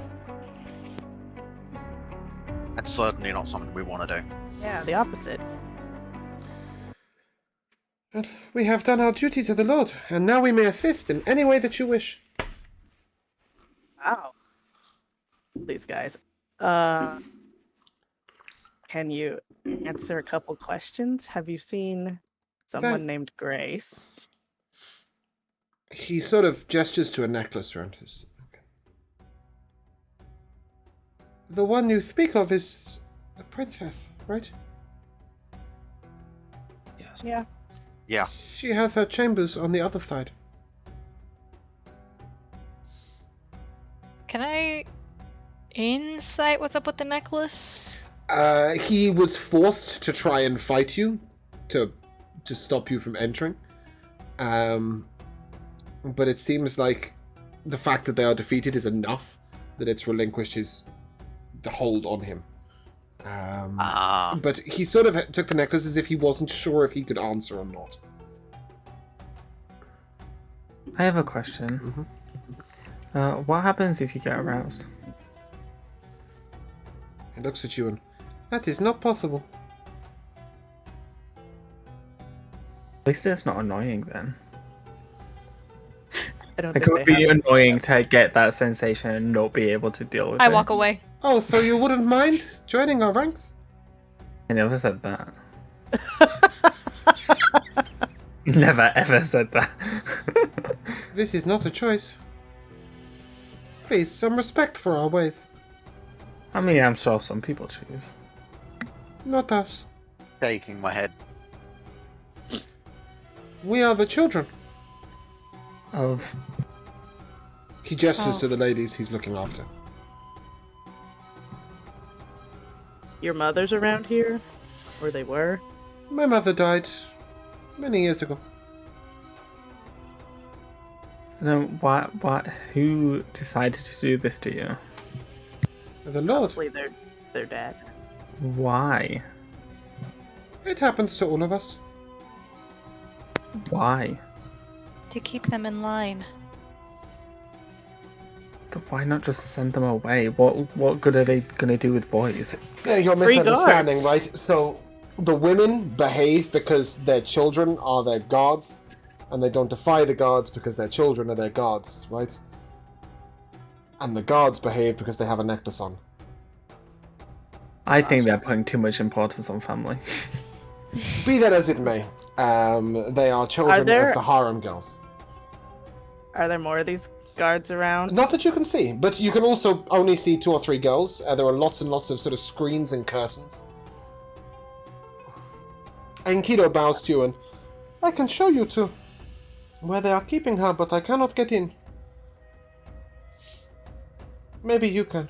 That's certainly not something we want to do. Yeah, the opposite. Well, we have done our duty to the Lord, and now we may assist in any way that you wish. Wow. These guys. Can you answer a couple questions? Have you seen someone named Grace? He sort of gestures to a necklace around his... Okay. The one you speak of is a princess, right? Yes. Yeah. Yeah. She has her chambers on the other side. Can I insight what's up with the necklace? He was forced to try and fight you to stop you from entering. But it seems like the fact that they are defeated is enough that it's relinquished the hold on him. But he sort of took the necklace as if he wasn't sure if he could answer or not. I have a question. What happens if you get aroused? He looks at you and... That is not possible. At least it's not annoying then. I don't It think could they be have annoying to get that sensation and not be able to deal with it. I walk away. Oh, so you wouldn't mind joining our ranks? I never said that. Never ever said that. This is not a choice. Please, some respect for our ways. I mean, I'm sure some people choose. Not us. Shaking my head. We are the children. Of He gestures Oh. to the ladies he's looking after. Your mother's around here? Or they were? My mother died many years ago. no, what? Who decided to do this to you? The Lord. Probably their dad. Why? It happens to all of us. Why? To keep them in line. But why not just send them away? What good are they gonna do with boys? Yeah, you're Free misunderstanding, guards. right? So, the women behave because their children are their gods, and they don't defy the gods because their children are their gods, right? And the gods behave because they have a necklace on. I think they're putting too much importance on family. Be that as it may, they are children of the harem girls. Are there more of these guards around? Not that you can see, but you can also only see 2 or 3 girls. There are lots and lots of sort of screens and curtains. And Kido bows to you and, I can show you to where they are keeping her, but I cannot get in. Maybe you can.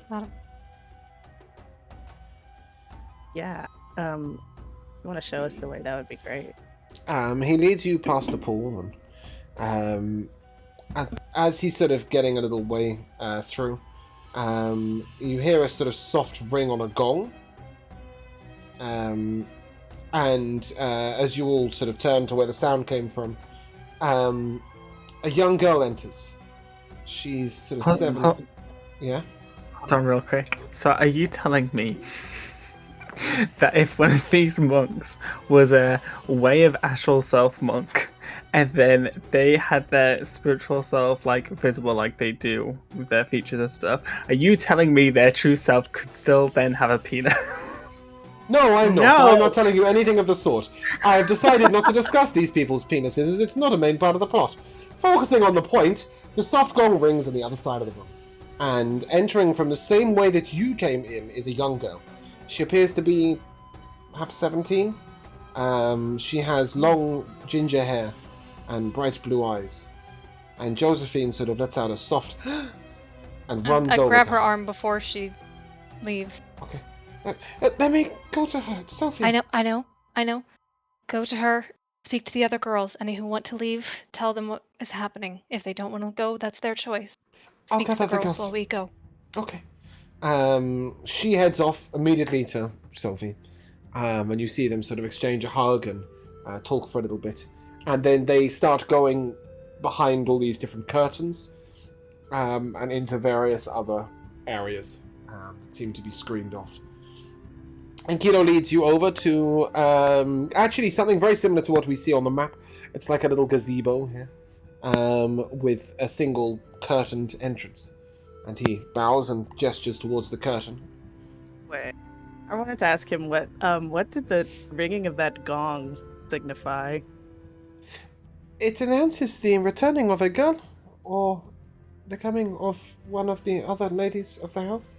Yeah. You want to show us the way? That would be great. He leads you past the pool, and as he's sort of getting a little way through, you hear a sort of soft ring on a gong. And as you all sort of turn to where the sound came from, a young girl enters. She's sort of 7. Yeah? Hold on real quick. So are you telling me that if one of these monks was a way of astral self monk, and then they had their spiritual self like visible like they do with their features and stuff, are you telling me their true self could still then have a penis? No, I'm not. No. I'm not telling you anything of the sort. I have decided not to discuss these people's penises, as it's not a main part of the plot. Focusing on the point, the soft gong rings on the other side of the room. And entering from the same way that you came in is a young girl. She appears to be perhaps 17. She has long ginger hair and bright blue eyes. And Josephine sort of lets out a soft and runs I over grab to her arm before she leaves. Okay. Let me go to her. It's Sophie. I know. Go to her. Speak to the other girls. Any who want to leave, tell them what is happening. If they don't want to go, that's their choice. I'll Speak to gather the the girls girls. while we go. Okay. She heads off immediately to Sophie. And you see them sort of exchange a hug and talk for a little bit. And then they start going behind all these different curtains and into various other areas that seem to be screened off. And Kido leads you over to actually something very similar to what we see on the map. It's like a little gazebo here with a single curtained entrance. And he bows and gestures towards the curtain. Wait. I wanted to ask him what did the ringing of that gong signify? It announces the returning of a girl, or the coming of one of the other ladies of the house.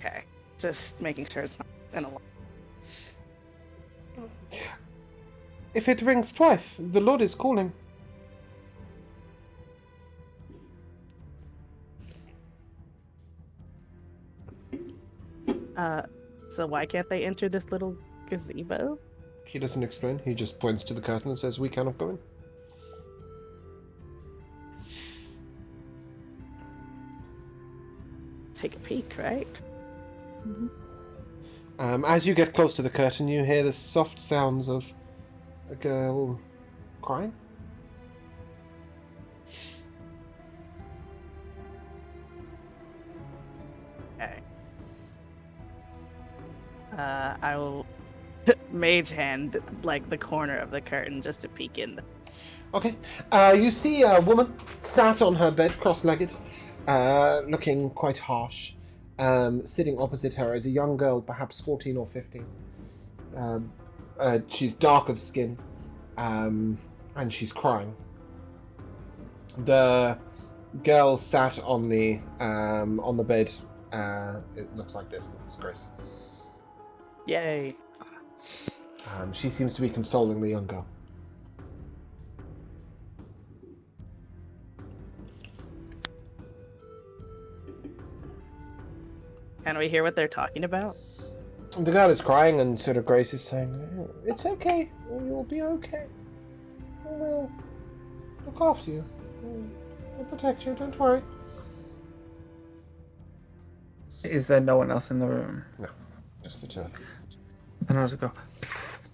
Okay. Just making sure it's not an alarm. If it rings twice, the Lord is calling. So why can't they enter this little gazebo? He doesn't explain. He just points to the curtain and says, "We cannot go in." Take a peek, right? As you get close to the curtain, you hear the soft sounds of a girl crying. Okay. I will mage hand like the corner of the curtain just to peek in. Okay. You see a woman sat on her bed, cross-legged, looking quite harsh. Sitting opposite her is a young girl, perhaps 14 or 15. She's dark of skin, and she's crying. The girl sat on the bed. It looks like this. That's Grace. Yay. She seems to be consoling the young girl. Can we hear what they're talking about? The girl is crying, and sort of Grace is saying, "It's okay. You'll be okay. We'll look after you. We'll protect you. Don't worry." Is there no one else in the room? No, just the two of them. Then I'll just go, psst.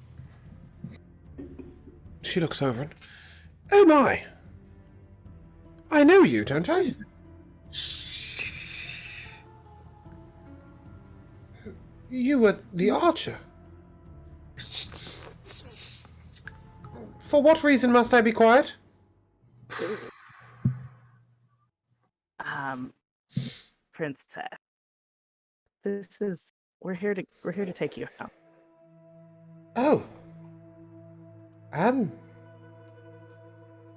She looks over and, "Oh my! I know you, don't I?" "You were the archer. For what reason must I be quiet?" Princess. we're here to take you out. Oh.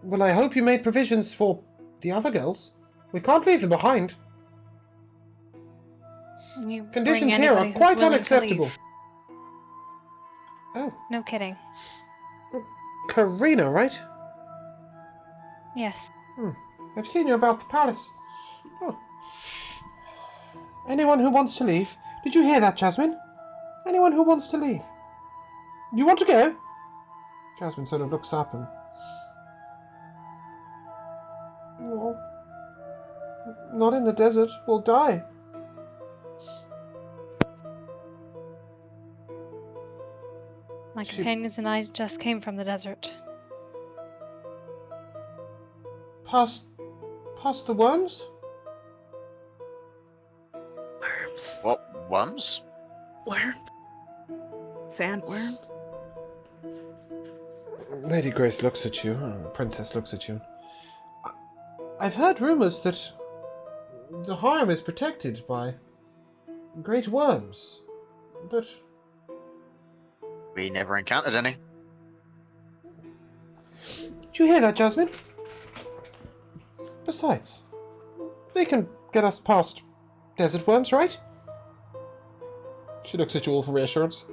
Well, I hope you made provisions for the other girls. We can't leave them behind. We bring Conditions here anybody are who's quite willing to unacceptable. leave. Oh, No kidding. Karina, right? Yes. I've seen you about the palace. Oh. Anyone who wants to leave? Did you hear that, Jasmine? Anyone who wants to leave? Do you want to go? Jasmine sort of looks up and... No. Not in the desert. We'll die. My companions and I just came from the desert. Past the worms? Worms. What? Worms? Worm. Sandworms. Lady Grace looks at you. Princess looks at you. I've heard rumors that the harem is protected by great worms, but We never encountered any. did you hear that, Jasmine? Besides, they can get us past desert worms, right? She looks at you all for reassurance.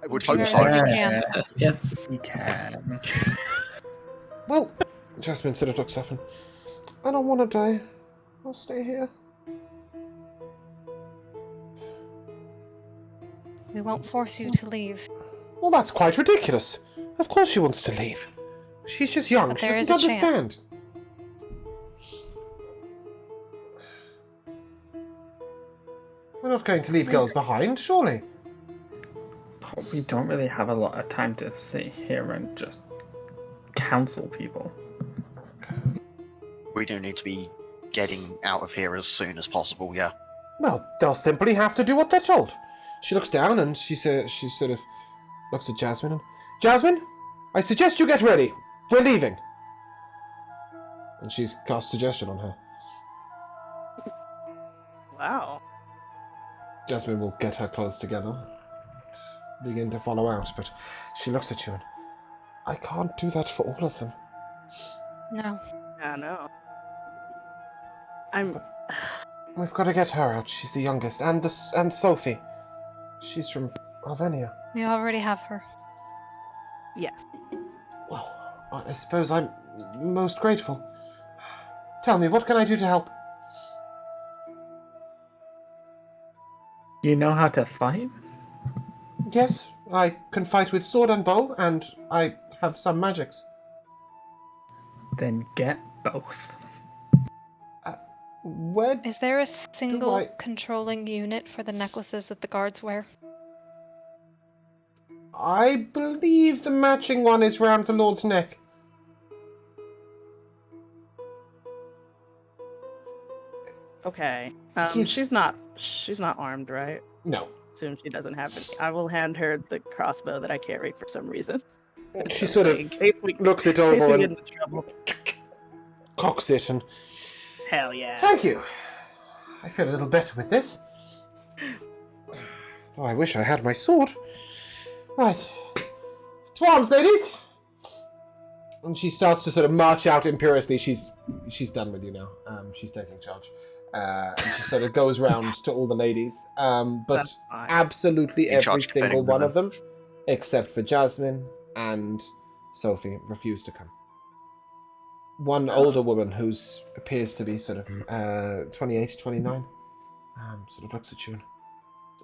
I would Sure, hope so. we can. Yes, we can. Well, Jasmine sort of looks up and... I don't want to die. I'll stay here. We won't force you to leave. Well, that's quite ridiculous. Of course she wants to leave. She's just young. But She there doesn't is a chance. understand. We're not going to leave girls behind, surely. But we don't really have a lot of time to sit here and just counsel people. We do need to be getting out of here as soon as possible, yeah. Well, they'll simply have to do what they're told. She looks down and she sort of looks at Jasmine. And, Jasmine, I suggest you get ready. We're leaving. And she's cast suggestion on her. Wow. Jasmine will get her clothes together, begin to follow out, but she looks at you and... I can't do that for all of them. No. I know. We've got to get her out. She's the youngest, and Sophie. She's from Alvenia. We already have her. Yes. Well, I suppose I'm most grateful. Tell me, what can I do to help? You know how to fight? Yes, I can fight with sword and bow, and I have some magics. Then get both. Where... Is there a single I- controlling unit for the necklaces that the guards wear? I believe the matching one is round the Lord's neck. Okay. He's- She's not armed, right? No. Assume she doesn't have any. I will hand her the crossbow that I carry for some reason. She sort of In case we looks it in case over we get and into trouble. cocks it and... Hell yeah. Thank you. I feel a little better with this. Though I wish I had my sword. Right. To arms, ladies! And she starts to sort of march out imperiously. She's done with you now. She's taking charge. And she sort of goes round to all the ladies. But That's fine. absolutely In every charge of single defending one them. of them, except for Jasmine and Sophie, refuse to come. One older woman who appears to be sort of 28, 29, sort of looks at you and...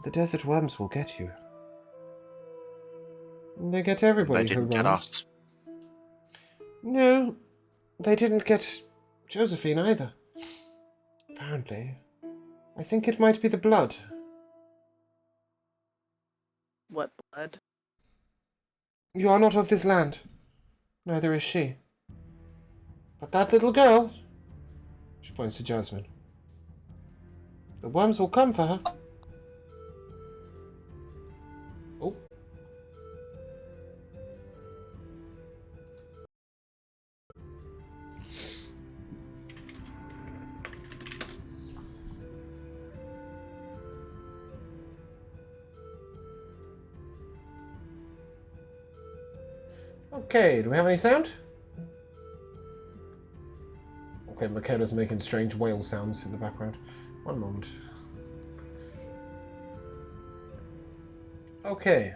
The desert worms will get you. They get everybody They who didn't get runs. us. No, they didn't get Josephine either. Apparently. I think it might be the blood. What blood? You are not of this land. Neither is she. But that little girl... She points to Jasmine. The worms will come for her. Oh. Okay, do we have any sound? Okay, Makeda's making strange whale sounds in the background. One moment. Okay.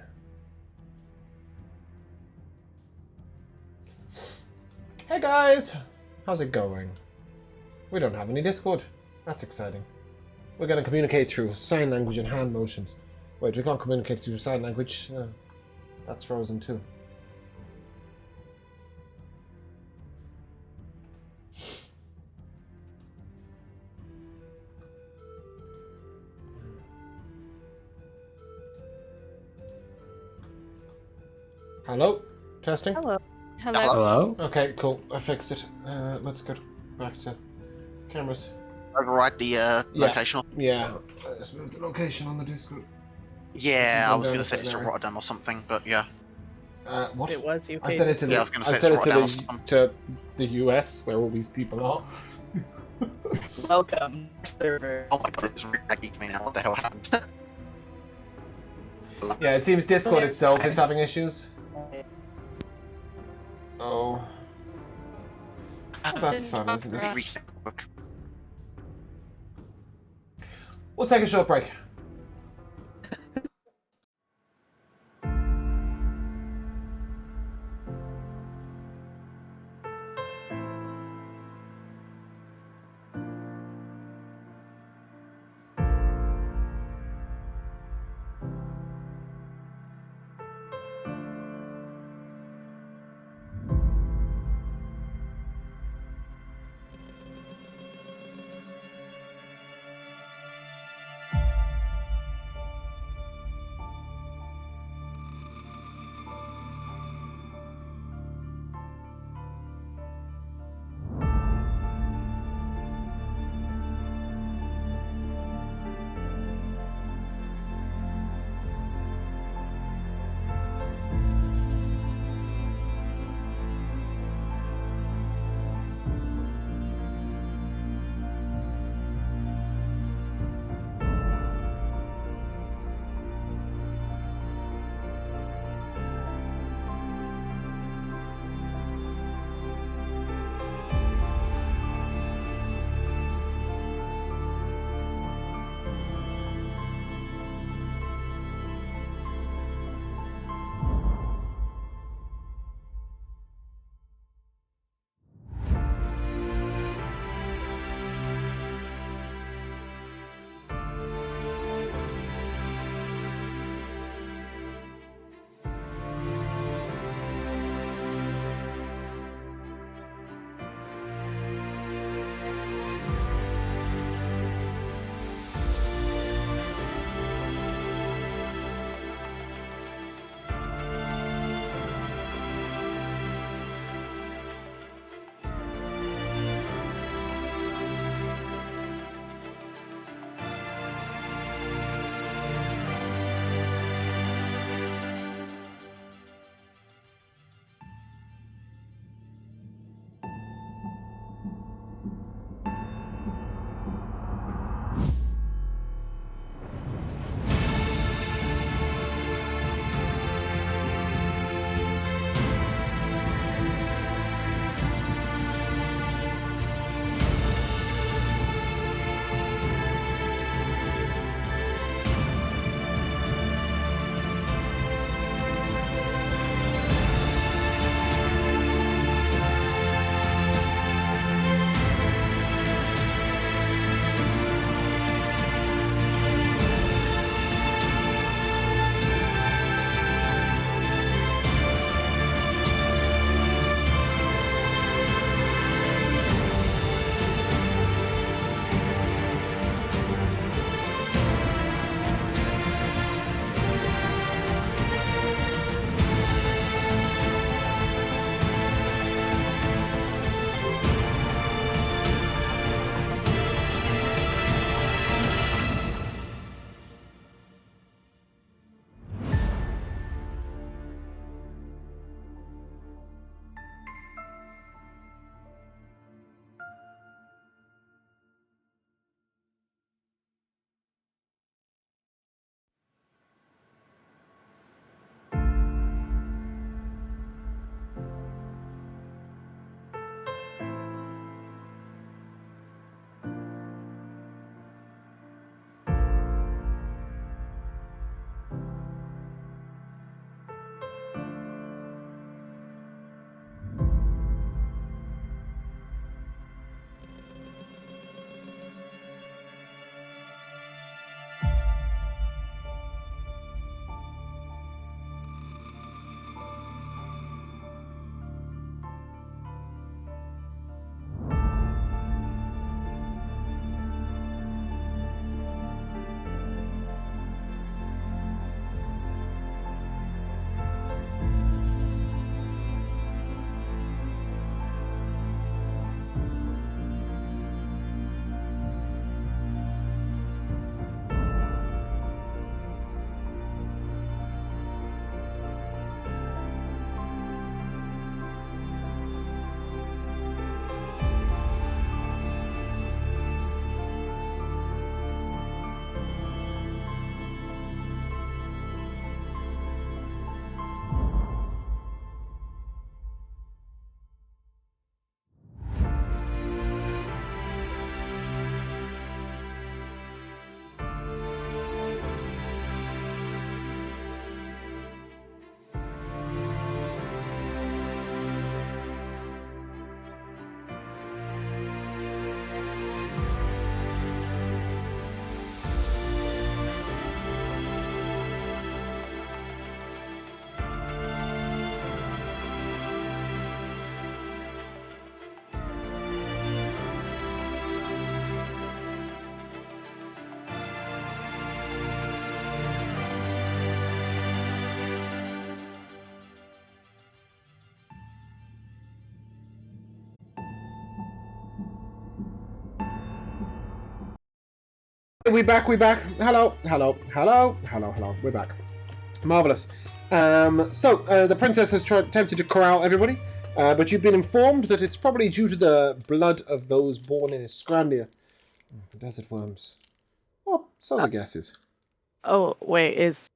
Hey guys! How's it going? We don't have any Discord. That's exciting. We're gonna communicate through sign language and hand motions. Wait, we can't communicate through sign language? No. That's frozen too. Hello? Testing? Hello. Hello. Hello? Okay, cool. I fixed it. Let's go back to cameras. Override the location. Yeah. Let's move the location on the Discord. Yeah, I was down going a to say it's to certain area. Rotterdam or something, but yeah. What? It was UK. I said it to the. Yeah, I was gonna say I it's said it right to down or the something. to the US where all these people are. Welcome. Server. Oh my god, it's really laggy to me now. What the hell happened? Yeah, it seems Discord itself is having issues. Oh. That's fun, isn't it? We'll take a short break. We back. Hello. We're back. Marvelous. The princess has attempted to corral everybody, but you've been informed that it's probably due to the blood of those born in Isgrandia. Desert worms. Well, so the guesses. Oh, wait, is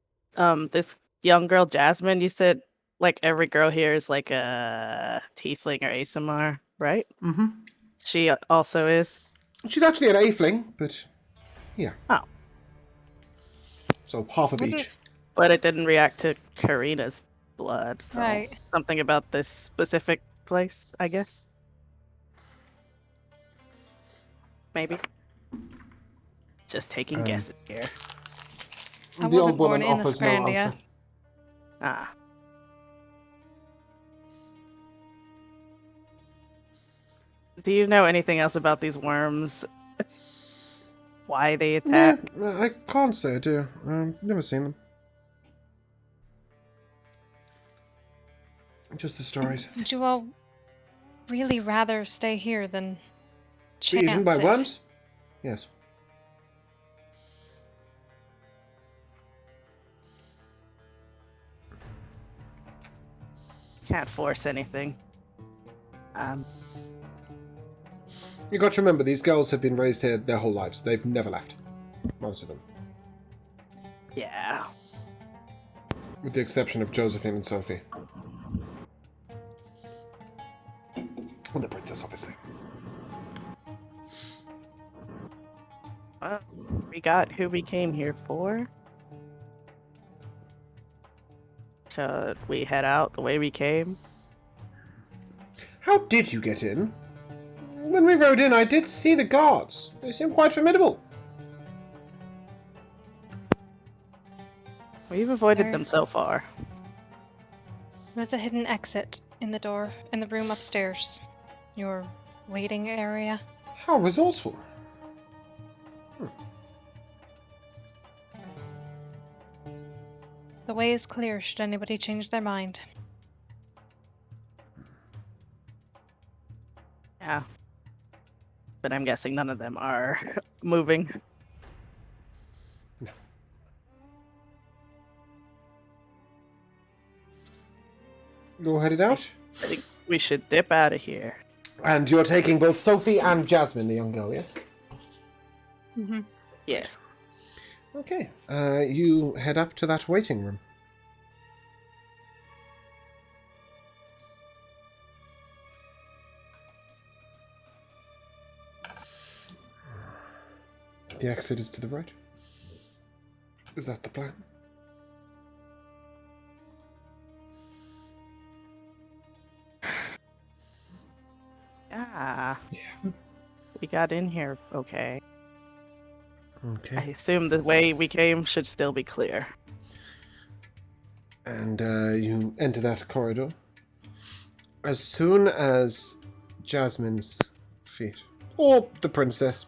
this young girl Jasmine, you said like every girl here is like a tiefling or ASMR, right? Mm-hmm. She also is? She's actually an Aefling, but yeah. Oh. So half of Wouldn't- each. But it didn't react to Karina's blood, so Right. something about this specific place, I guess. Maybe. Just taking guesses here. I The old wasn't born woman in offers no Isgrandia. answer. Ah. Do you know anything else about these worms? Why they attack? No, I can't say I do. Never seen them. Just the stories. Would you all really rather stay here than Be eaten chance by it? worms? Yes. Can't force anything. You got to remember, these girls have been raised here their whole lives. They've never left. Most of them. Yeah. With the exception of Josephine and Sophie. And the princess, obviously. Well, we got who we came here for. Should we head out the way we came? How did you get in? When we rode in, I did see the guards. They seem quite formidable. We've avoided There- them so far. There's a hidden exit in the door in the room upstairs. Your waiting area. How resourceful. The way is clear should anybody change their mind. Yeah. But I'm guessing none of them are moving. You're headed out? I think we should dip out of here. And you're taking both Sophie and Jasmine, the young girl, yes? Mm-hmm. Yes. Okay. You head up to that waiting room. The exit is to the right. Is that the plan? Yeah. Yeah. We got in here okay. I Okay. assume the way we came should still be clear. And you enter that corridor. As soon as Jasmine's feet, or the princess,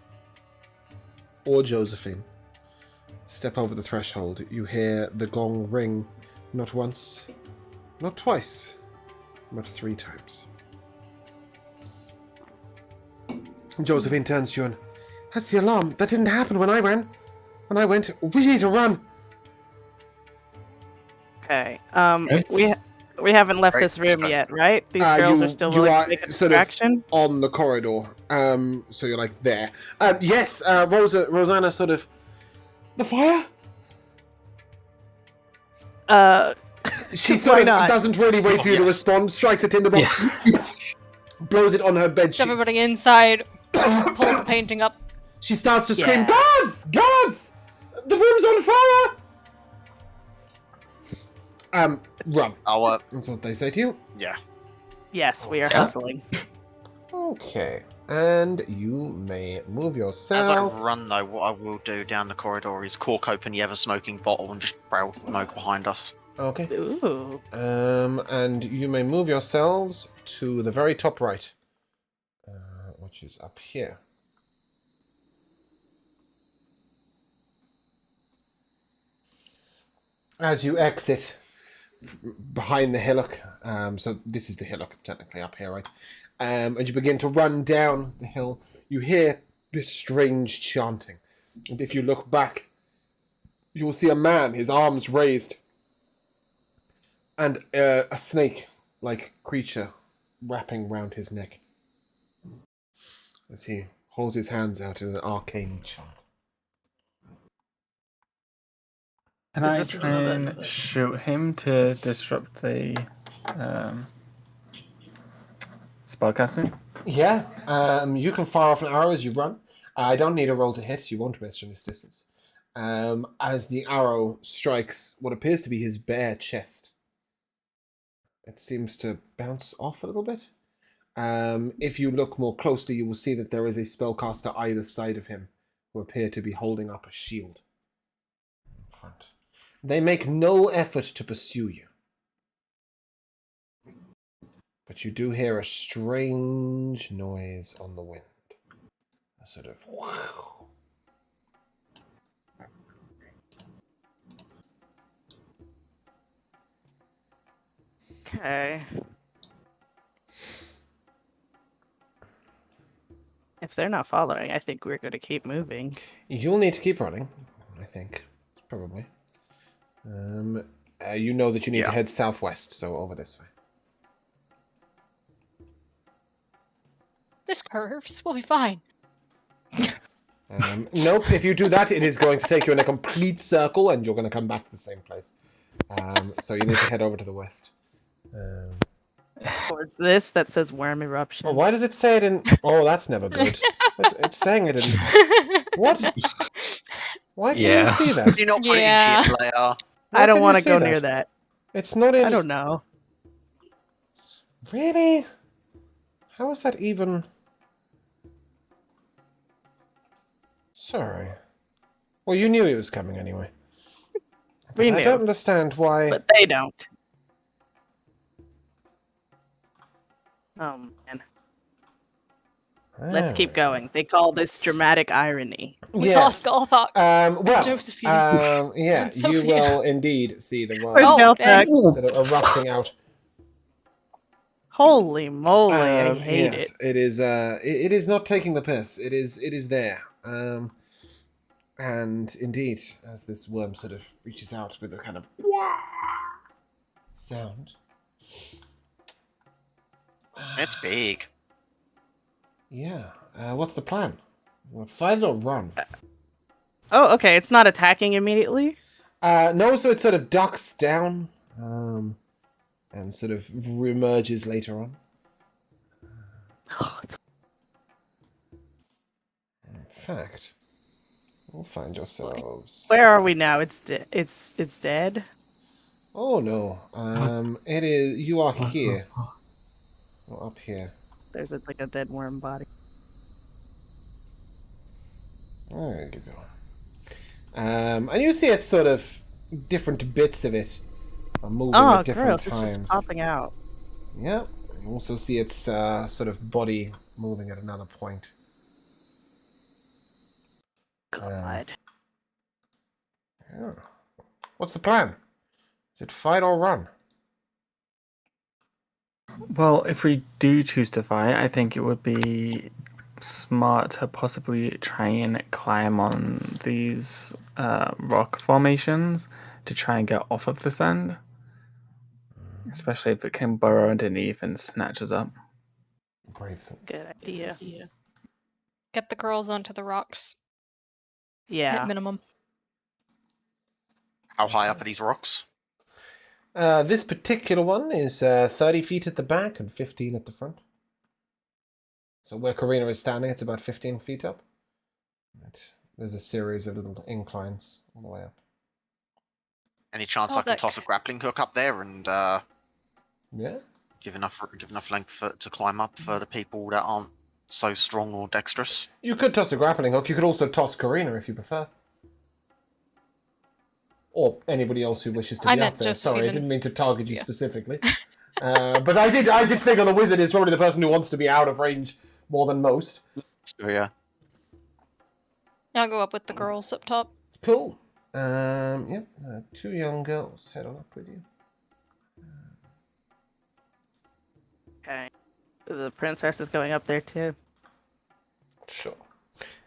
or Josephine, step over the threshold, you hear the gong ring not once, not twice, but 3 times. Josephine turns to you and, "That's the alarm. That didn't happen when I ran. When I went, we need to run." Okay. Right. We haven't left Right, this room so- yet, right? These girls are still willing to make a sort of distraction. on the corridor. So you're like there. Yes, Rosanna sort of. The fire? She sort Why of not? doesn't really wait for you to Yes. respond, strikes a tinderbox, blows it on her bed sheets. Everybody inside. Pull the painting up. She starts to scream, Yeah. "Guards! Guards! The room's on fire!" Run. I'll, That's what they say to you. yeah. Yes, we are Yeah. hustling. Okay. And you may move As yourself. I run, though, what I will do down the corridor is cork open the ever-smoking bottle and just barrel smoke behind us. Okay. Ooh. And you may move yourselves to the very top right, which is up here. As you exit behind the hillock, so this is the hillock technically up here, right? And you begin to run down the hill, you hear this strange chanting. And if you look back, you will see a man, his arms raised, and a snake-like creature wrapping round his neck as he holds his hands out in an arcane chant. Can Is I this try one of the- and shoot him to disrupt the spellcasting? Yeah, you can fire off an arrow as you run. I don't need a roll to hit. You won't miss from this distance. As the arrow strikes what appears to be his bare chest. It seems to bounce off a little bit. If you look more closely, you will see that there is a spellcaster either side of him who appear to be holding up a shield in front. They make no effort to pursue you. But you do hear a strange noise on the wind. A sort of wow. Okay. If they're not following, I think we're going to keep moving. You'll need to keep running, I think. Probably. You know that you need to head southwest, so over this way. This curves. We'll be fine. Nope, if you do that, it is going to take you in a complete circle, and you're going to come back to the same place. So you need to head over to the west. Towards this that says worm eruption. Oh, why does it say it in... Oh, that's never good. It's saying it in... What? Why can you see that? Do you not put Yeah. it into your layer? Why I don't can you want to see go near that. It's not in... I don't know. Really? How is that even... Sorry. Well, you knew he was coming anyway. We I knew, don't understand why... but they don't. Oh, man. Let's keep going. They call this dramatic irony. We lost Galthok. Well, Josephine. yeah, And you Sophia. will indeed see the world Where's Oh, Galthak? sort of erupting out. Holy moly, I hate yes, it. it is. It is not taking the piss. It is there. And indeed, as this worm sort of reaches out with a kind of sound. It's big. Yeah. What's the plan? Fight or run? Oh, okay. It's not attacking immediately. No, so it sort of ducks down, and sort of reemerges later on. In fact, you'll find yourselves. Where are we now? It's it's dead. Oh no. It is. You are here. Or up here. There's like a dead worm body. There you go. And you see it's sort of different bits of it are moving Oh, at different gross! times. It's just popping out. Yeah. You also see its sort of body moving at another point. God. Yeah. What's the plan? Is it fight or run? Well, if we do choose to fight, I think it would be smart to possibly try and climb on these rock formations to try and get off of this end. Especially if it can burrow underneath and snatch us up. Brave thing. Good idea. Get the girls onto the rocks. Yeah. At minimum. How high up are these rocks? This particular one is 30 feet at the back and 15 at the front. So where Karina is standing, it's about 15 feet up. Right. There's a series of little inclines all the way up. Any chance Oh, I can that- toss a grappling hook up there and Yeah? give enough length to climb up for the people that aren't so strong or dexterous? You could toss a grappling hook. You could also toss Karina if you prefer. Or anybody else who wishes to I be meant up there. Sorry, I Josephine. didn't mean to target you Yeah. specifically. But I did figure the wizard is probably the person who wants to be out of range more than most. So yeah. I'll go up with the girls up top. Cool. Yep. Two young girls head on up with you. Okay. The princess is going up there too. Sure.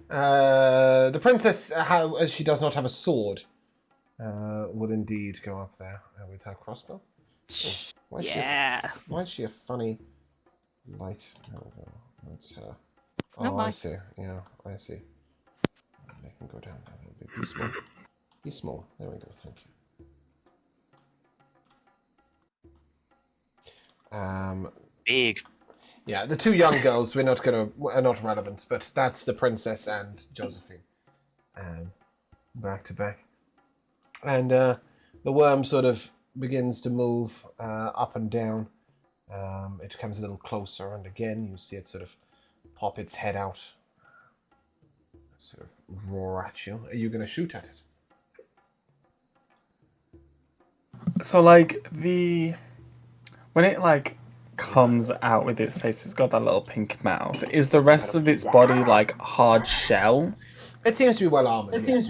The princess, as she does not have a sword, would indeed go up there with her crossbow. Oh, why is she a funny light? That's her. Oh, I see. Yeah, I see. I can go down there a little bit. Be small. Be small. There we go. Thank you. Big. Yeah, the two young girls are not relevant, but that's the princess and Josephine. Back to back. And the worm sort of begins to move up and down. It comes a little closer, and again you see it sort of pop its head out, sort of roar at you. Are you going to shoot at it? So, like, when it, like, comes out with its face, it's got that little pink mouth. Is the rest of its body, like, hard shell? It seems to be well armored, yes.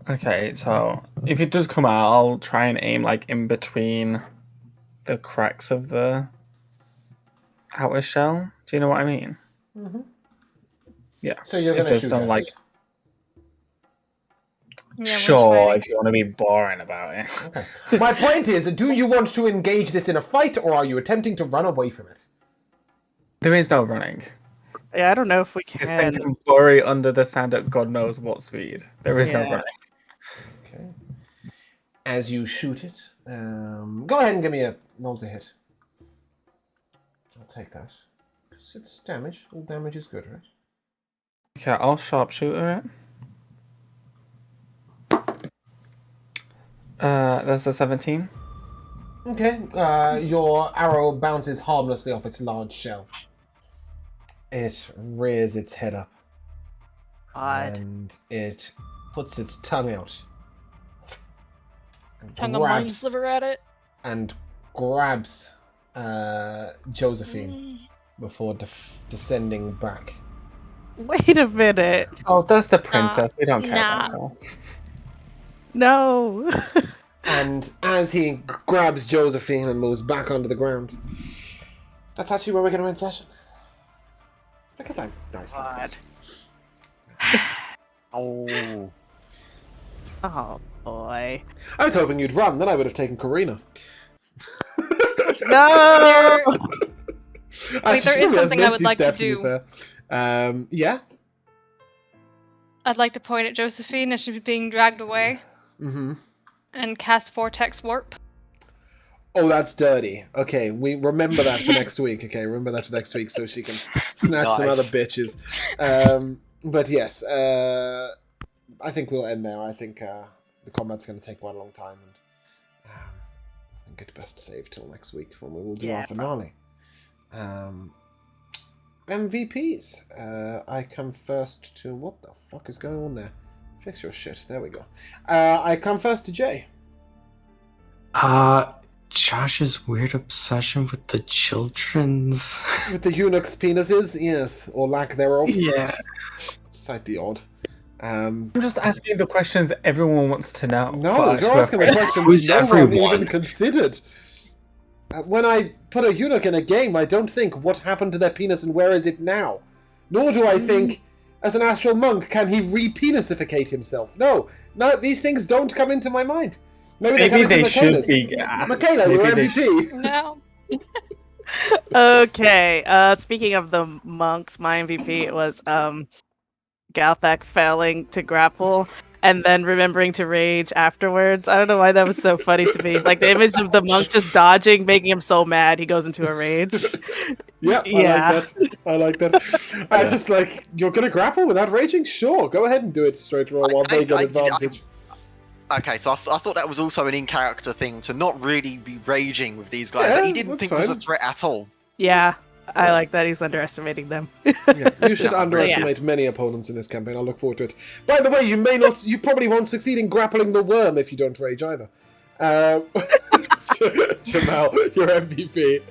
Okay, so if it does come out, I'll try and aim, like, in between the cracks of the outer shell. Do you know what I mean? Mm-hmm. Yeah. So you're going to shoot at it? Yeah, sure, if you want to be boring about it. Okay. My point is, do you want to engage this in a fight, or are you attempting to run away from it? There is no running. Yeah, I don't know if we This thing can. can bury under the sand at God knows what speed. There is no running. Okay. As you shoot it, go ahead and give me a roll to hit. I'll take that. Because it's damage. All damage is good, right? Okay, I'll sharpshooter it. That's a 17. Okay. Your arrow bounces harmlessly off its large shell. It rears its head up. Odd. And it puts its tongue out. Tongue of mine sliver at it. And grabs Josephine before descending back. Wait a minute. Oh, that's the princess. We don't care about her. No. And as he grabs Josephine and moves back onto the ground, that's actually where we're going to end session. Because I'm nice like that. Oh. Oh boy. I was hoping you'd run, then I would have taken Karina. No. Wait, there is something I would like to do. Yeah? I'd like to point at Josephine as she's being dragged away. Mm-hmm. And cast Vortex Warp. Oh, that's dirty. Okay, we remember that for next week. Okay, remember that for next week so she can snatch some other bitches. But yes, I think we'll end there. I think the combat's going to take quite a long time. And I think it's best to save till next week when we will do our finale. MVPs. I come first to... What the fuck is going on there? Fix your shit. There we go. I come first to Jay. Josh's weird obsession with the children's... With the eunuchs' penises? Yes. Or lack thereof? Yeah. Slightly odd. I'm just asking the questions everyone wants to know. No, you're asking the questions no one even considered. When I put a eunuch in a game, I don't think, what happened to their penis and where is it now? Nor do I think, as an astral monk, can he re-penisificate himself? No, these things don't come into my mind. Maybe they should be. Michaela, you're MVP. No. Okay. Speaking of the monks, my MVP was Galthak failing to grapple and then remembering to rage afterwards. I don't know why that was so funny to me. Like the image of the monk just dodging, making him so mad he goes into a rage. Yep, I like that. I was just like, you're gonna grapple without raging? Sure, go ahead and do it straight roll while they get advantage. Okay, so I thought that was also an in-character thing to not really be raging with these guys. Yeah, He didn't think it was a threat at all. Yeah, I like that he's underestimating them. Yeah, you should underestimate many opponents in this campaign. I'll look forward to it. By the way, you probably won't succeed in grappling the worm if you don't rage either. Jamal, your MVP.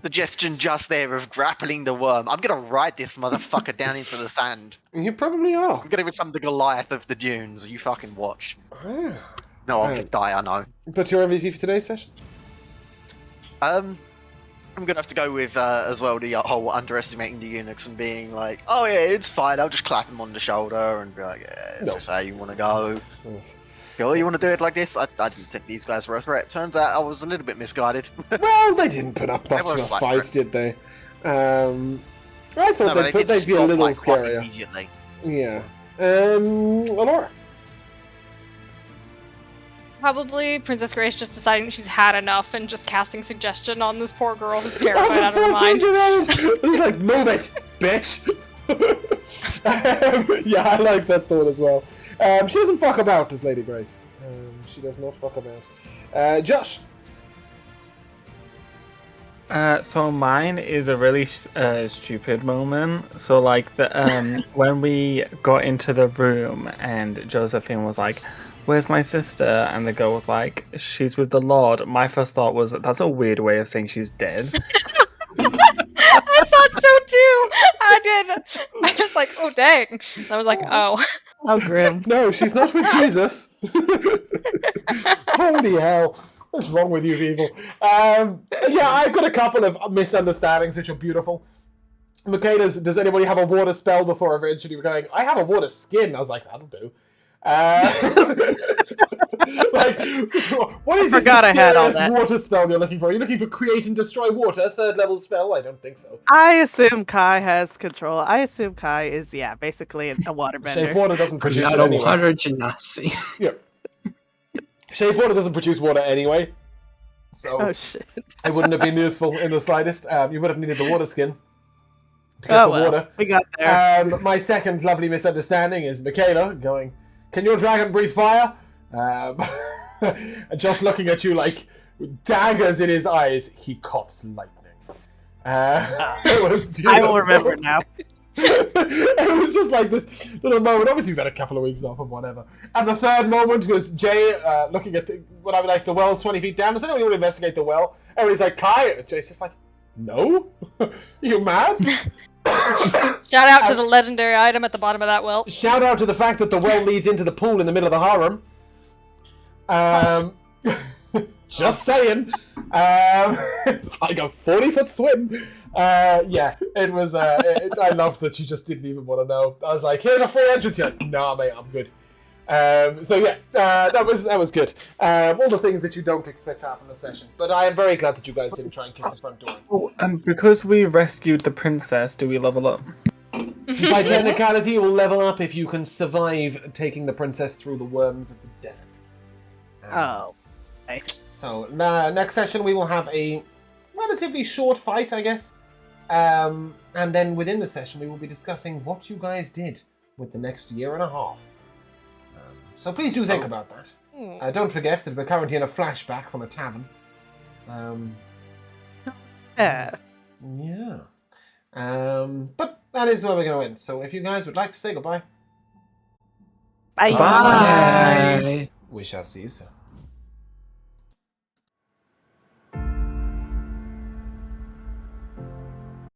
Suggestion just there of grappling the worm. I'm gonna ride this motherfucker down into the sand. You probably are. I'm gonna become the Goliath of the dunes. You fucking watch. Ah. No, I'll just die, I know. But your MVP for today's session? I'm gonna have to go with as well the whole underestimating the eunuchs and being like, oh yeah, it's fine. I'll just clap him on the shoulder and be like, yeah, is this how you want to go? Oh, you want to do it like this? I didn't think these guys were a threat. Turns out I was a little bit misguided. Well, they didn't put up much They were of a slight fight, threat. did they? I thought No, but they'd be a stop, little like, quite scarier. immediately. Yeah. Laura. Probably Princess Grace just deciding she's had enough and just casting suggestion on this poor girl who's terrified out of her mind. It's like, move it, bitch. Yeah, I like that thought as well. She doesn't fuck about, does Lady Grace. She does not fuck about. Josh. So mine is a really stupid moment. So like when we got into the room and Josephine was like, "Where's my sister?" and the girl was like, "She's with the Lord." My first thought was, that's a weird way of saying she's dead. I thought so too. I did. I was like, oh dang. And I was like, oh. How grim. No, she's not with Jesus. Holy hell. What's wrong with you people? Yeah, I've got a couple of misunderstandings which are beautiful. Michaela's, does anybody have a water spell before eventually going, I have a water skin? I was like, that'll do. Like, just, what is this Forgot I had all mysterious that. water spell you're looking for? Are you looking for create and destroy water? 3rd level spell? I don't think so. I assume Kai has control. I assume Kai is, basically a waterbender. Shape water doesn't produce Not it a anyway. water genasi. Yeah. Shape water doesn't produce water anyway. So Oh shit. it wouldn't have been useful in the slightest. You would have needed the water skin to get Oh the well, water. we got there. My second lovely misunderstanding is Michaela going, "Can your dragon breathe fire?" And Josh looking at you like daggers in his eyes. He coughs lightning. It was beautiful. I will remember now. It was just like this little moment. Obviously, we've had a couple of weeks off and whatever. And the third moment was Jay looking at what I would like the well's 20 feet down. Does anyone want to investigate the well? Everybody's like, Kai. And Jay's just like, no? You mad? Shout out to the legendary item at the bottom of that well. Shout out to the fact that the well leads into the pool in the middle of the harem. Just saying. It's like a 40-foot swim. Yeah, it was. I loved that you just didn't even want to know. I was like, "Here's a free entrance." You're like, "Nah, mate, I'm good." So yeah, that was good. All the things that you don't expect to happen in a session. But I am very glad that you guys didn't try and kick the front door. Oh, and because we rescued the princess, do we level up? By technicality, you will level up if you can survive taking the princess through the worms of the desert. Oh. So next session we will have a relatively short fight, I guess. And then within the session we will be discussing what you guys did with the next year and a half. So please do think about that. Don't forget that we're currently in a flashback from a tavern. Yeah. Yeah. But that is where we're going to end. So if you guys would like to say goodbye, Bye. Bye. we shall see you soon.